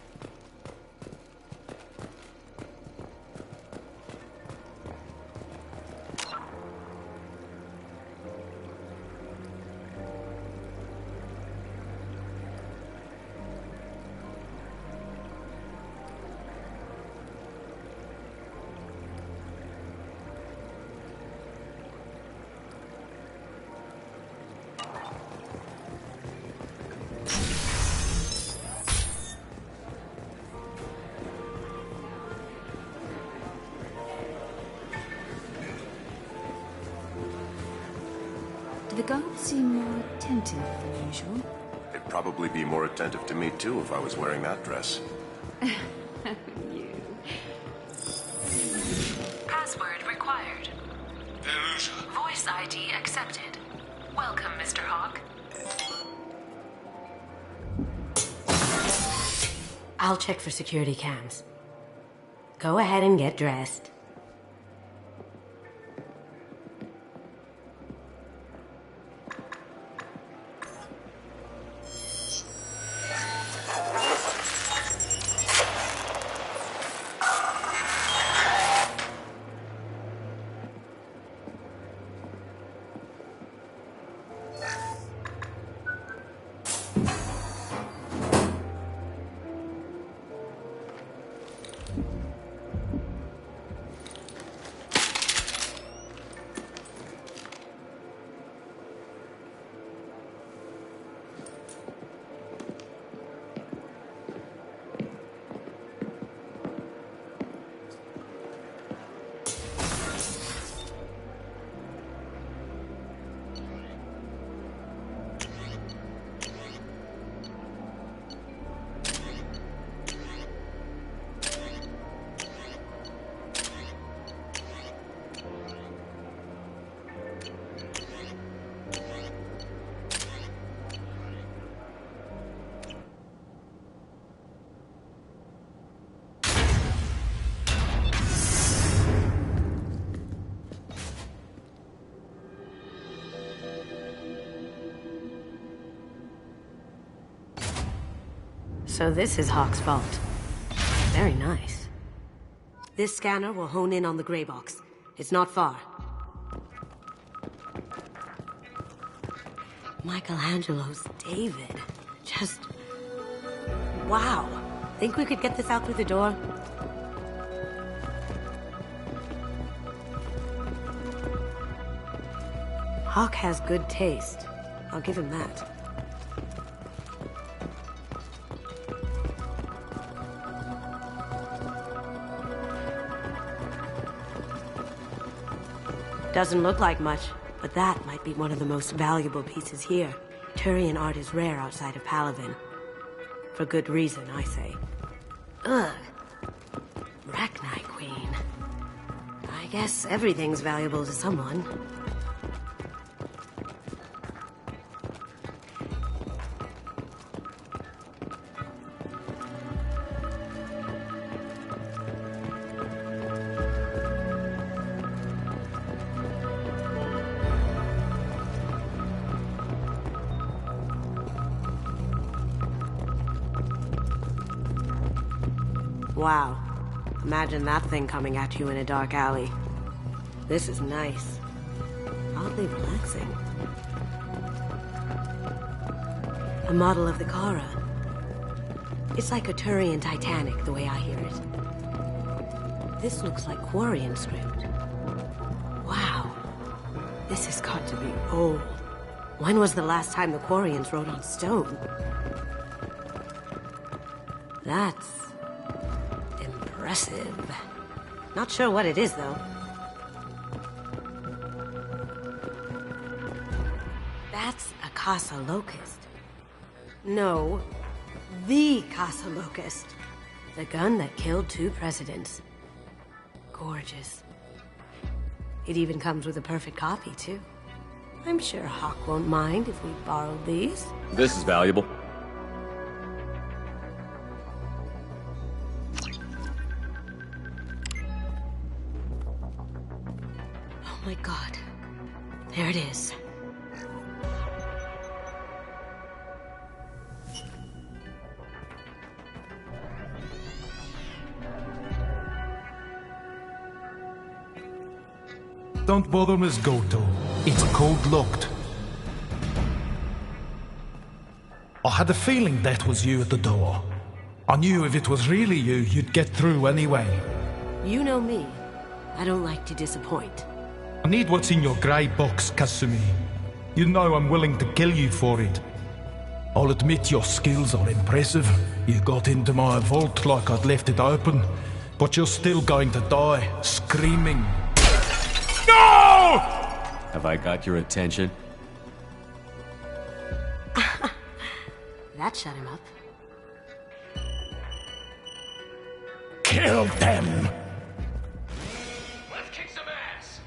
The guards seem more attentive than usual. They'd probably be more attentive to me too if I was wearing that dress. You. Password required. Voice ID accepted. Welcome, Mr. Hawk. I'll check for security cams. Go ahead and get dressed. So this is Hawk's vault. Very nice. This scanner will hone in on the gray box. It's not far. Michelangelo's David. Just... wow. Think we could get this out through the door? Hawk has good taste. I'll give him that. Doesn't look like much, but that might be one of the most valuable pieces here. Turian art is rare outside of Palaven. For good reason, I say. Ugh. Rachni Queen. I guess everything's valuable to someone. Wow. Imagine that thing coming at you in a dark alley. This is nice. Oddly relaxing. A model of the Kara. It's like a Turian Titanic, the way I hear it. This looks like Quarian script. Wow. This has got to be old. When was the last time the Quarians wrote on stone? That's... impressive. Not sure what it is, though. That's a Casa Locust. No, the Casa Locust. The gun that killed 2 presidents. Gorgeous. It even comes with a perfect copy, too. I'm sure Hawk won't mind if we borrowed these. This is valuable. Oh my god. There it is. Don't bother, Miss Goto. It's code locked. I had a feeling that was you at the door. I knew if it was really you, you'd get through anyway. You know me. I don't like to disappoint. I need what's in your grey box, Kasumi. You know I'm willing to kill you for it. I'll admit your skills are impressive. You got into my vault like I'd left it open, but you're still going to die, screaming. No! Have I got your attention? That shut him up. Kill them! Let's kick some ass!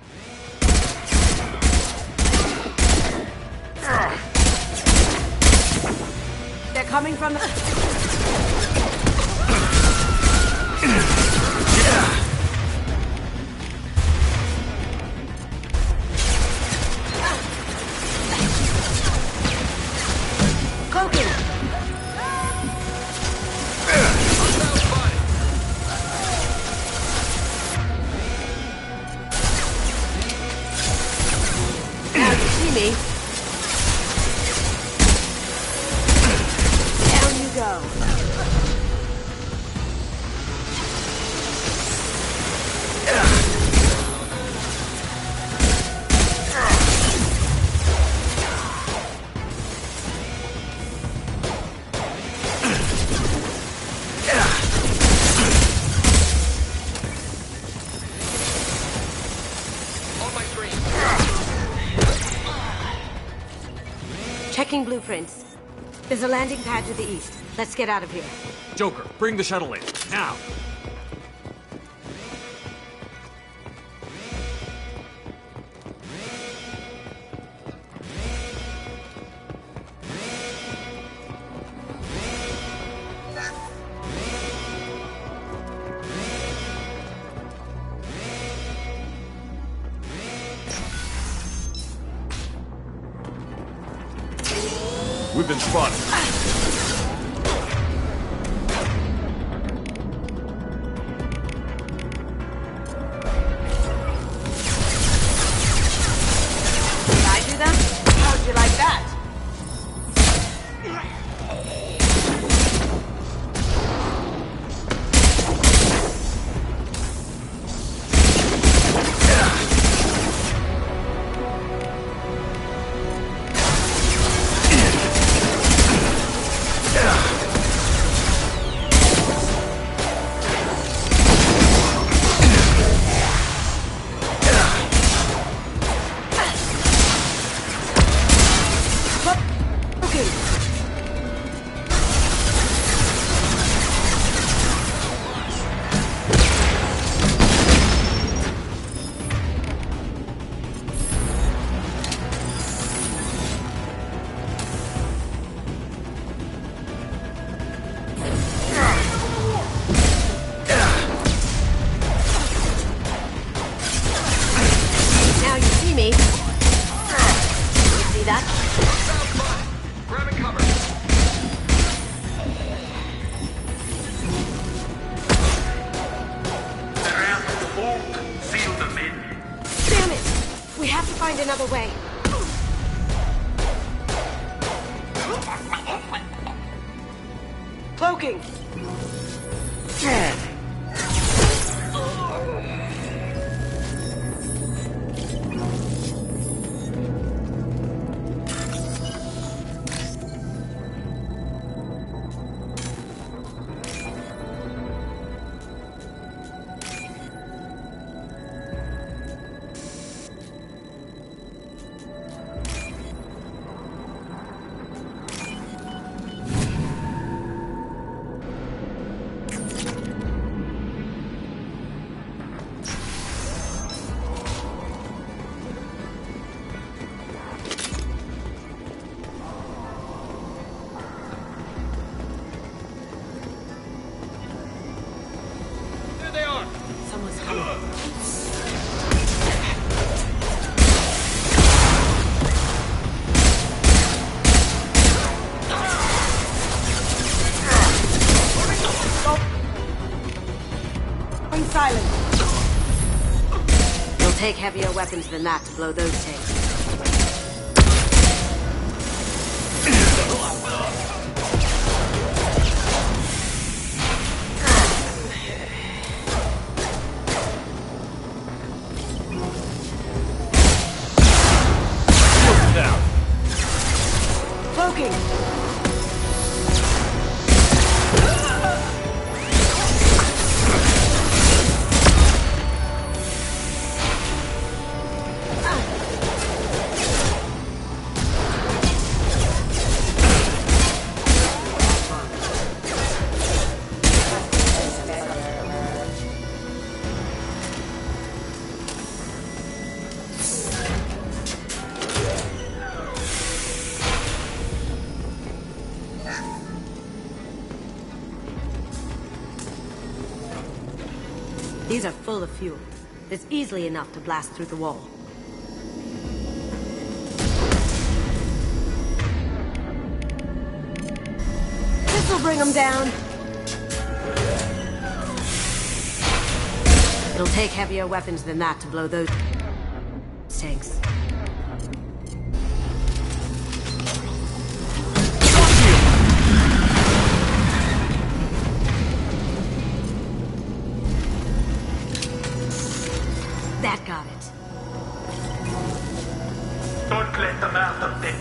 They're coming from the... Cloaking! Now you see me. Down you go. Checking blueprints. There's a landing pad to the east. Let's get out of here. Joker, bring the shuttle in, now! We've been spotted. Did I do them? How'd you like that? Now you see me. You see that? Grabbing cover. They're out of the vault. Seal them in. Damn it! We have to find another way. Cloaking! There they are! Someone's coming. Going silent. You'll take heavier weapons than that to blow those tanks. Cloaking! These are full of fuel. It's easily enough to blast through the wall. This'll bring them down. It'll take heavier weapons than that to blow those tanks. That got it. Don't let them out of there.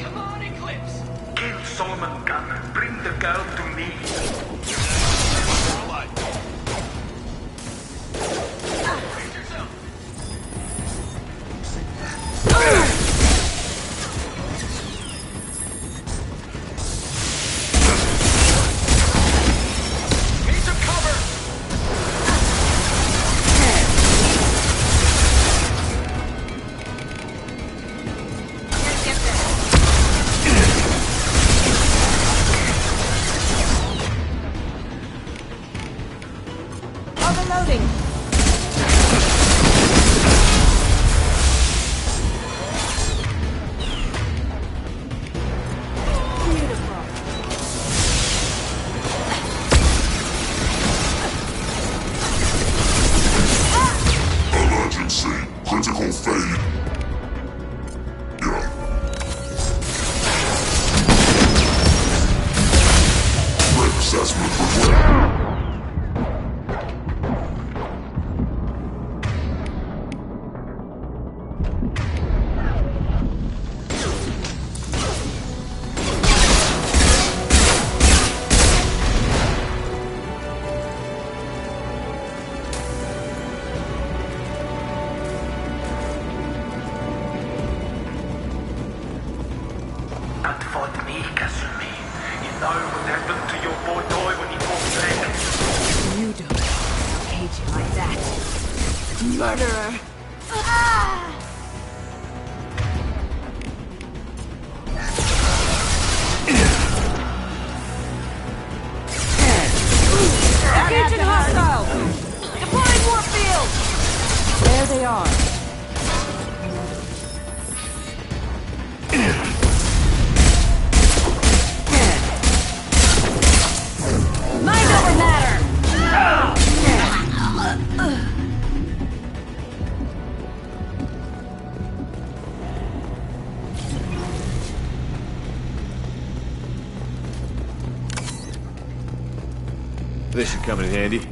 Come on, Eclipse! Kill Solomon Gunn. Bring the girl to me. Critical failure. Assessment required. That fought me, Kasumi. You know what happened to your boy toy when he fought back? You don't hate you like that. Murderer! Engaging hostile! Deploying warfield! There they are. Mind over matter! This should come in handy.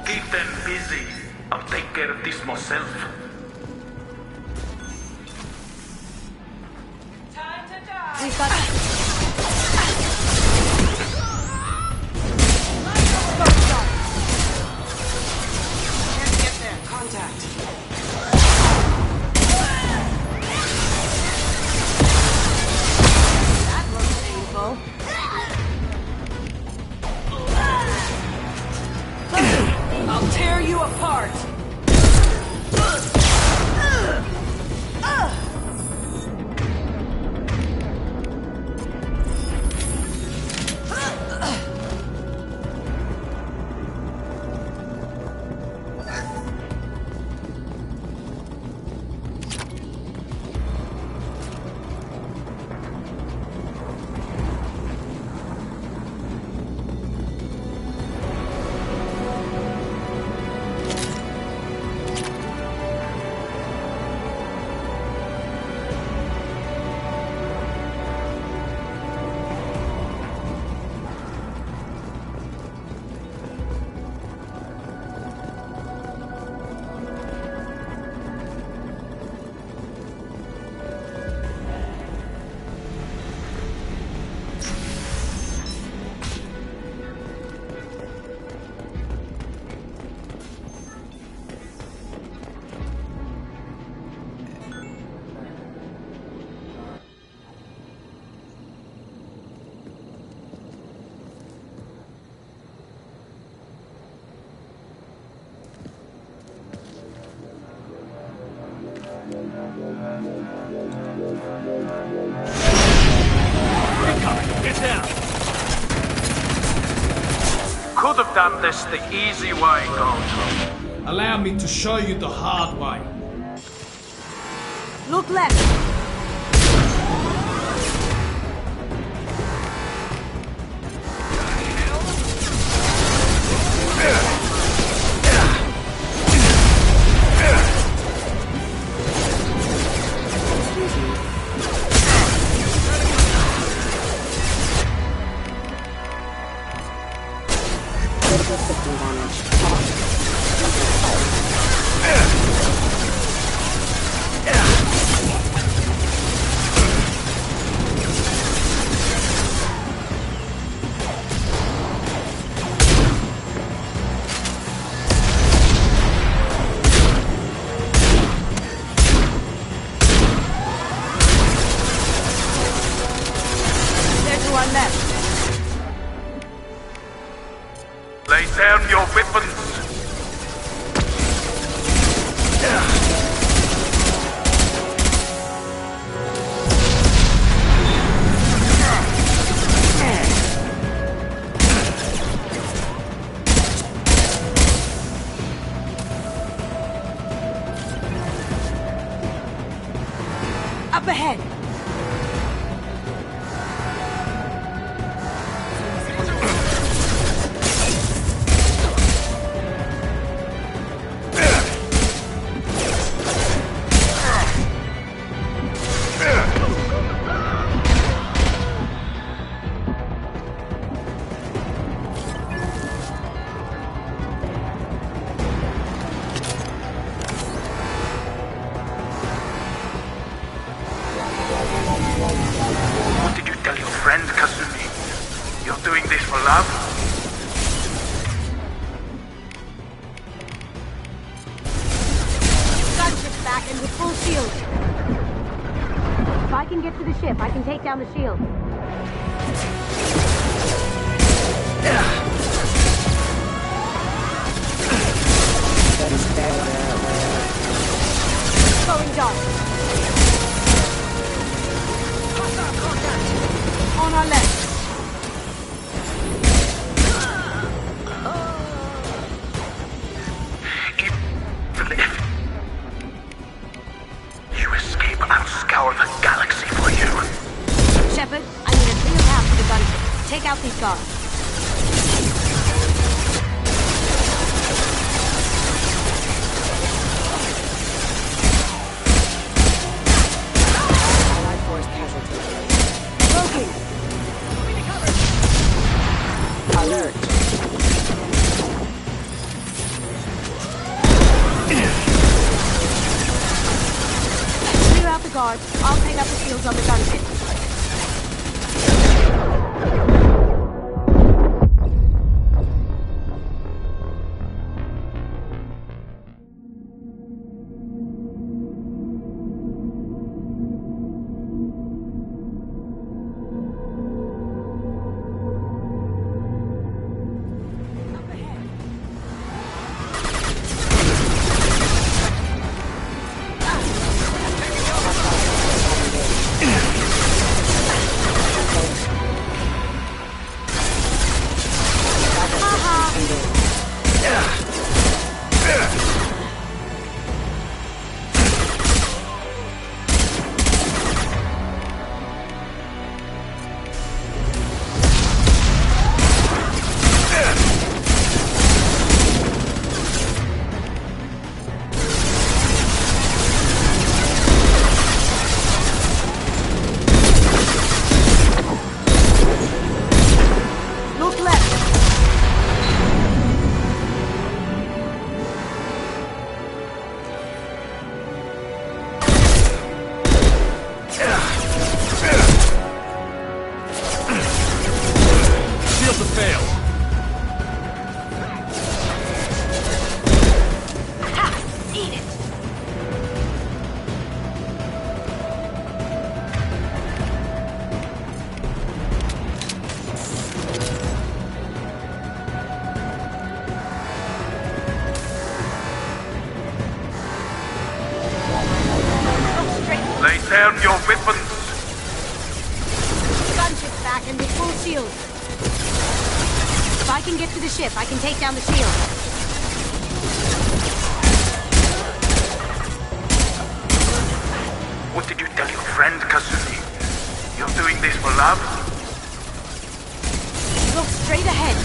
Keep them busy. I'll take care of this myself. We've got... Can't get there. Contact. That looks painful. I'll tear you apart! Get down! Could have done this the easy way, Gold. Allow me to show you the hard way. Look left. Lay down your weapons. Up ahead. What did you tell your friend, Kasumi? You're doing this for love? Gunship's back and with full shield. If I can get to the ship, I can take down the shield. Going dark. On our left. You escape, I'll scour the galaxy for you. Shepard, I need a clear path to the gunship. Take out these guards. Allied force casualty. Loki! Alert. Clear out the guards. I'll hang up the shields on the gunship. Lay down your weapons. Gunship's back and with full shield. If I can get to the ship, I can take down the shield. What did you tell your friend, Kasumi? You're doing this for love? Look straight ahead.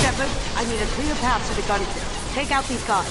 Shepard, I need a clear path to the gunship. Take out these guards.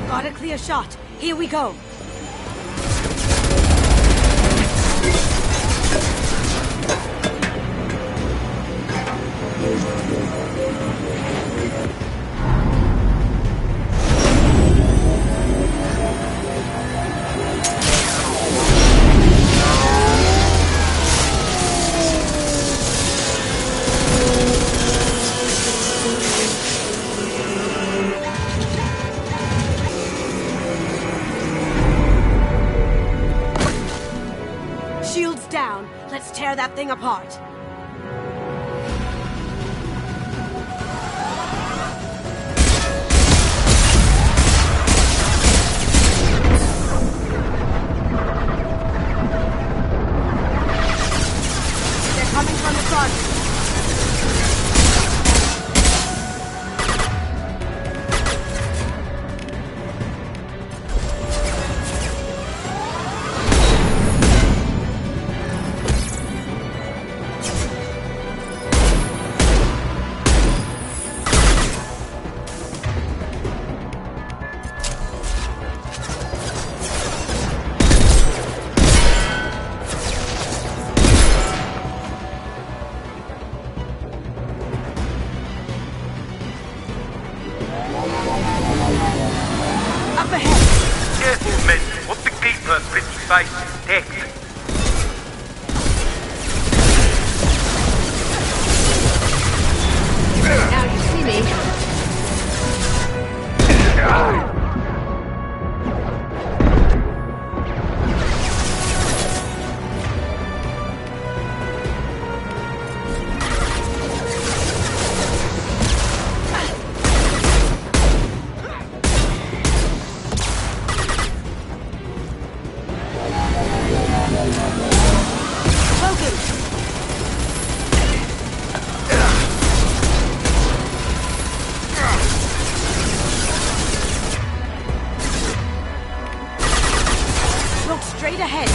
Got a clear shot. Here we go. Shields down. Let's tear that thing apart. They're coming from the front. Up ahead! Careful, men. What the keeper pretty face decked. Now you see me. Look straight ahead.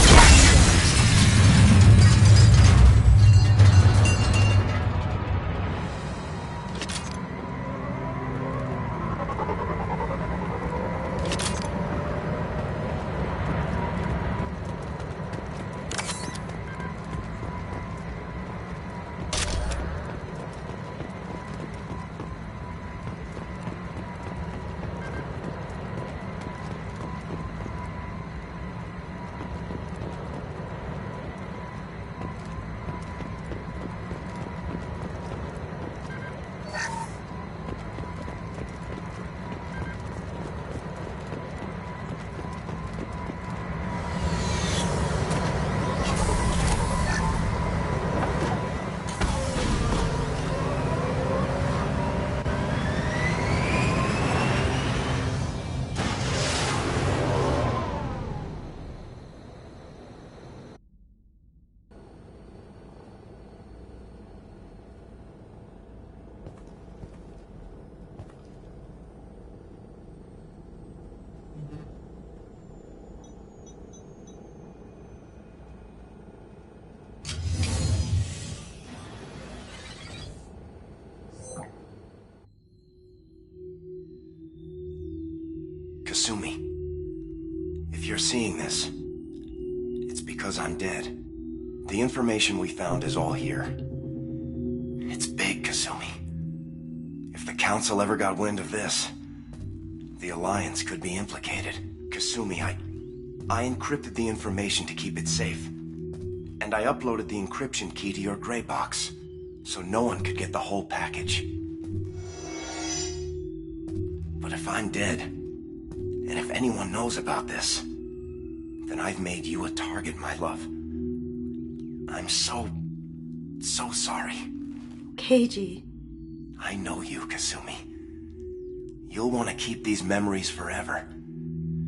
Kasumi, if you're seeing this, it's because I'm dead. The information we found is all here. It's big, Kasumi. If the Council ever got wind of this, the Alliance could be implicated. Kasumi, I encrypted the information to keep it safe. And I uploaded the encryption key to your gray box, so no one could get the whole package. But if I'm dead, and if anyone knows about this, then I've made you a target, my love. I'm so sorry. Keiji. I know you, Kasumi. You'll want to keep these memories forever.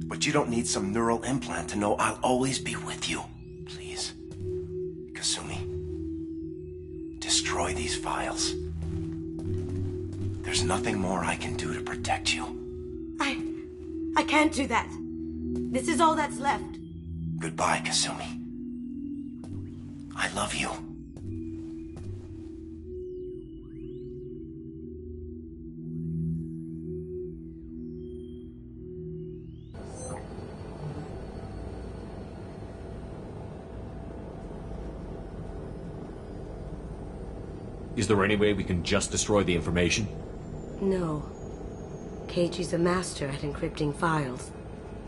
But you don't need some neural implant to know I'll always be with you. Please. Kasumi. Destroy these files. There's nothing more I can do to protect you. I can't do that. This is all that's left. Goodbye, Kasumi. I love you. Is there any way we can just destroy the information? No. Keiji's a master at encrypting files.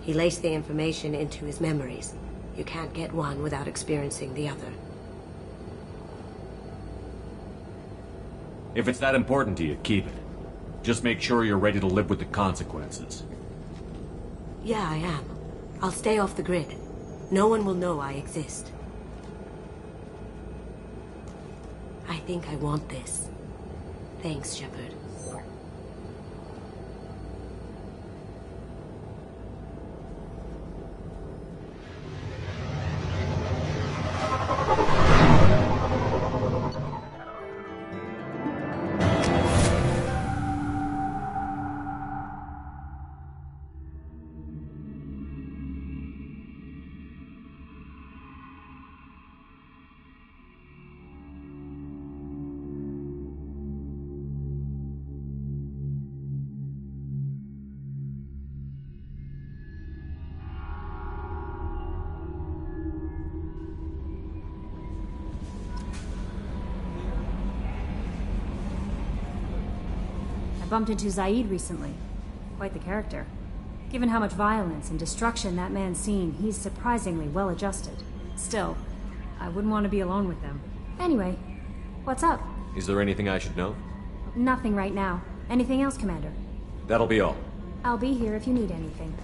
He laced the information into his memories. You can't get one without experiencing the other. If it's that important to you, keep it. Just make sure you're ready to live with the consequences. Yeah, I am. I'll stay off the grid. No one will know I exist. I think I want this. Thanks, Shepard. Bumped into Zaid recently. Quite the character. Given how much violence and destruction that man's seen, he's surprisingly well adjusted. Still, I wouldn't want to be alone with them. Anyway, what's up? Is there anything I should know? Nothing right now. Anything else, Commander? That'll be all. I'll be here if you need anything.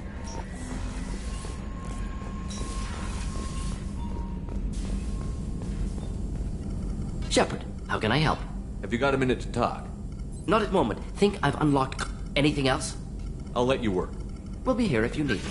Shepard, how can I help? Have you got a minute to talk? Not at the moment. Think I've unlocked anything else? I'll let you work. We'll be here if you need me.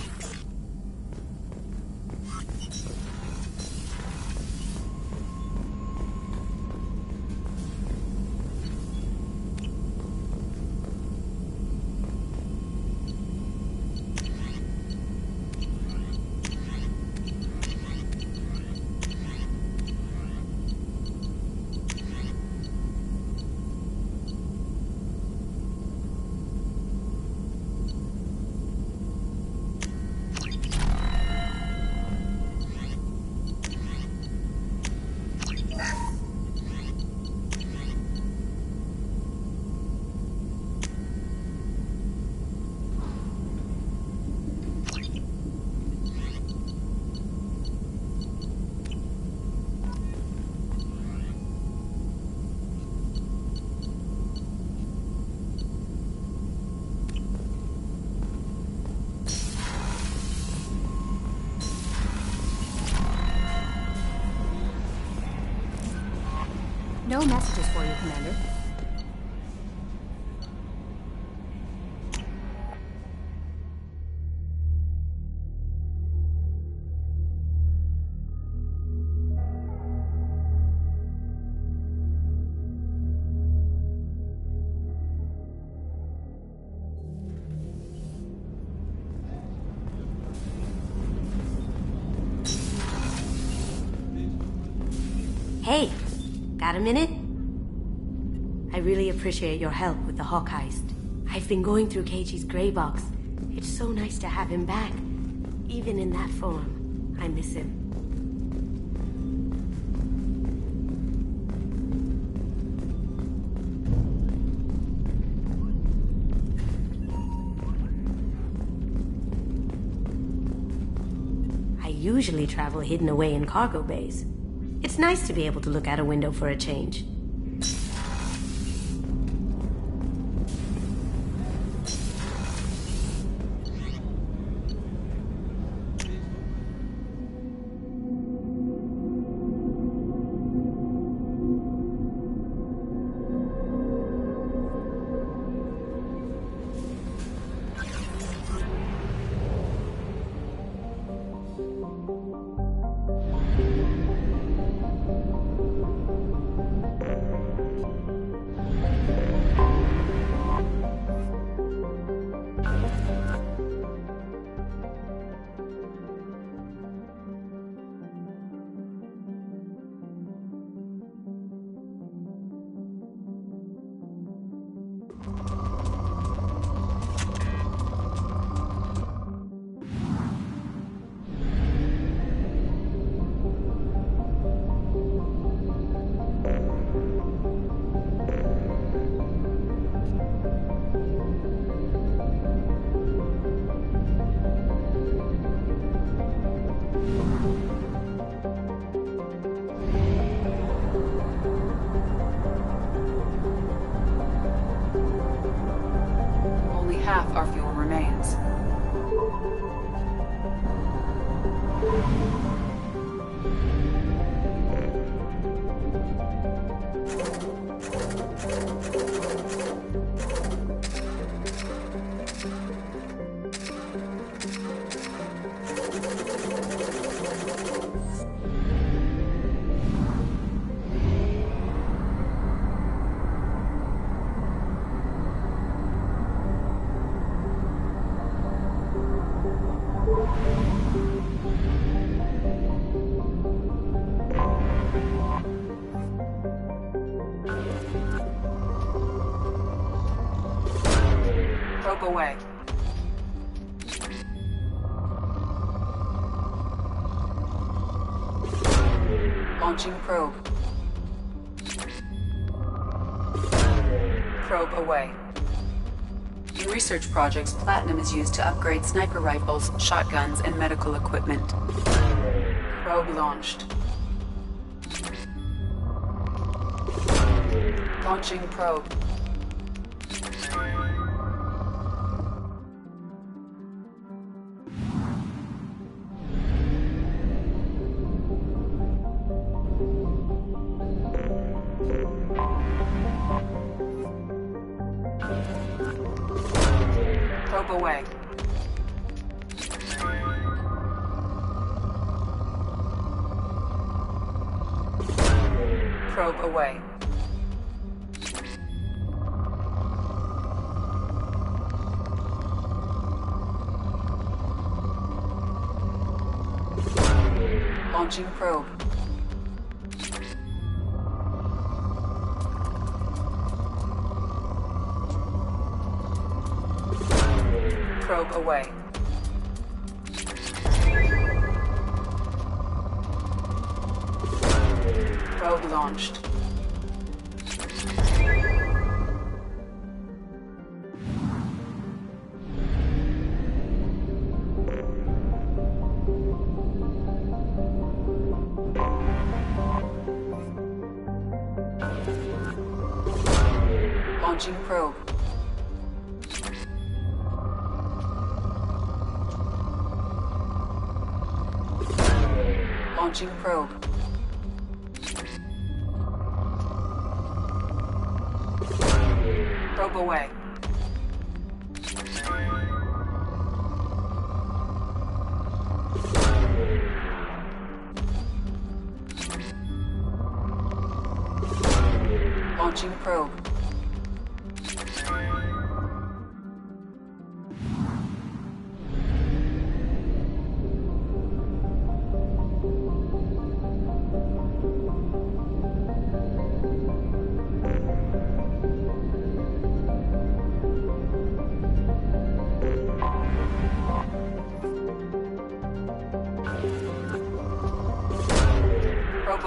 No messages for you, Commander. Hey, got a minute? I really appreciate your help with the Hawk heist. I've been going through Keiji's gray box, It's so nice to have him back. Even in that form, I miss him. I usually travel hidden away in cargo bays. It's nice to be able to look out a window for a change. Half our fuel remains. Probe away. Launching probe. Probe away. In research projects, platinum is used to upgrade sniper rifles, shotguns, and medical equipment. Probe launched. Launching probe. Probe away. Probe away. Launching probe. Probe away. Probe launched. Launching probe. Launching probe. Probe away. Launching probe.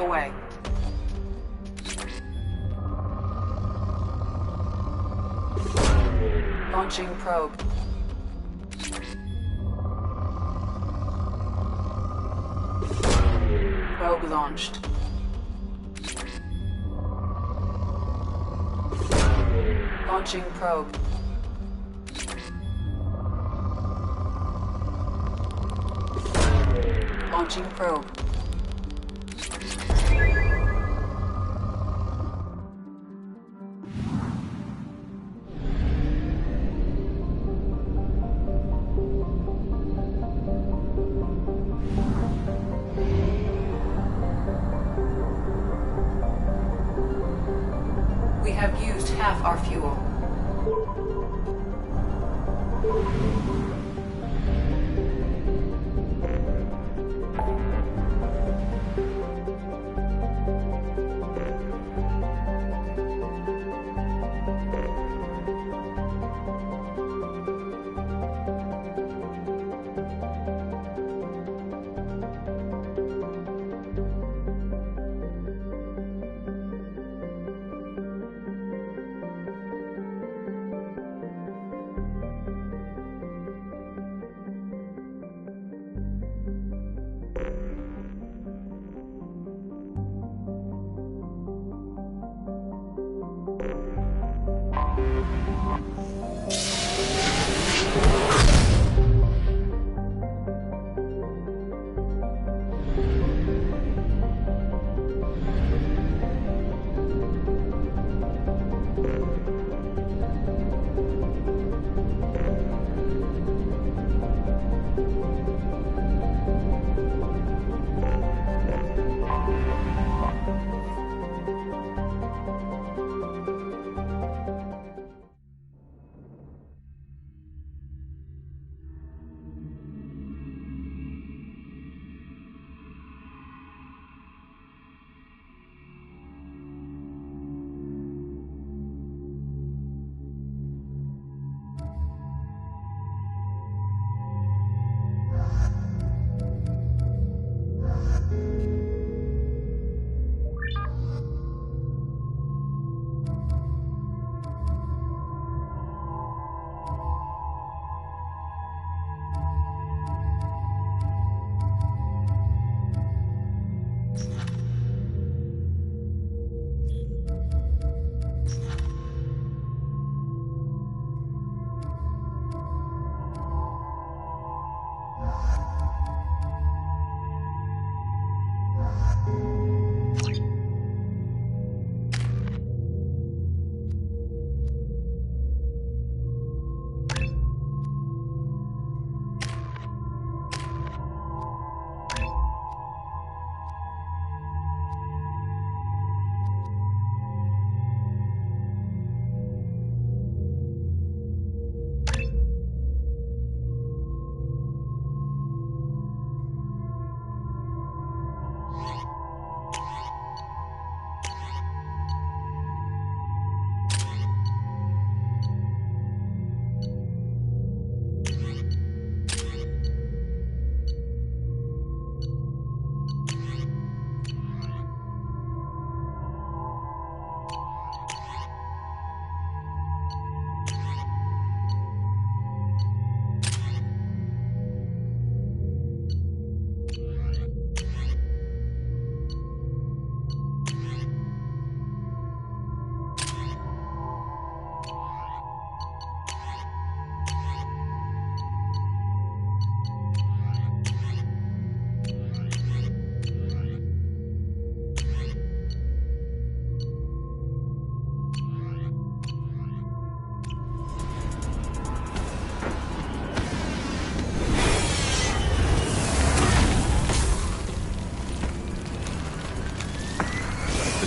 away. Launching probe. Probe launched. Launching probe. Launching probe. We have used half our fuel.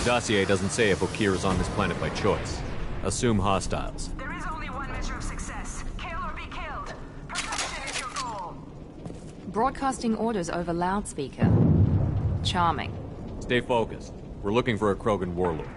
The dossier doesn't say if Okeer is on this planet by choice. Assume hostiles. There is only one measure of success. Kill or be killed. Perfection is your goal. Broadcasting orders over loudspeaker. Charming. Stay focused. We're looking for a Krogan warlord.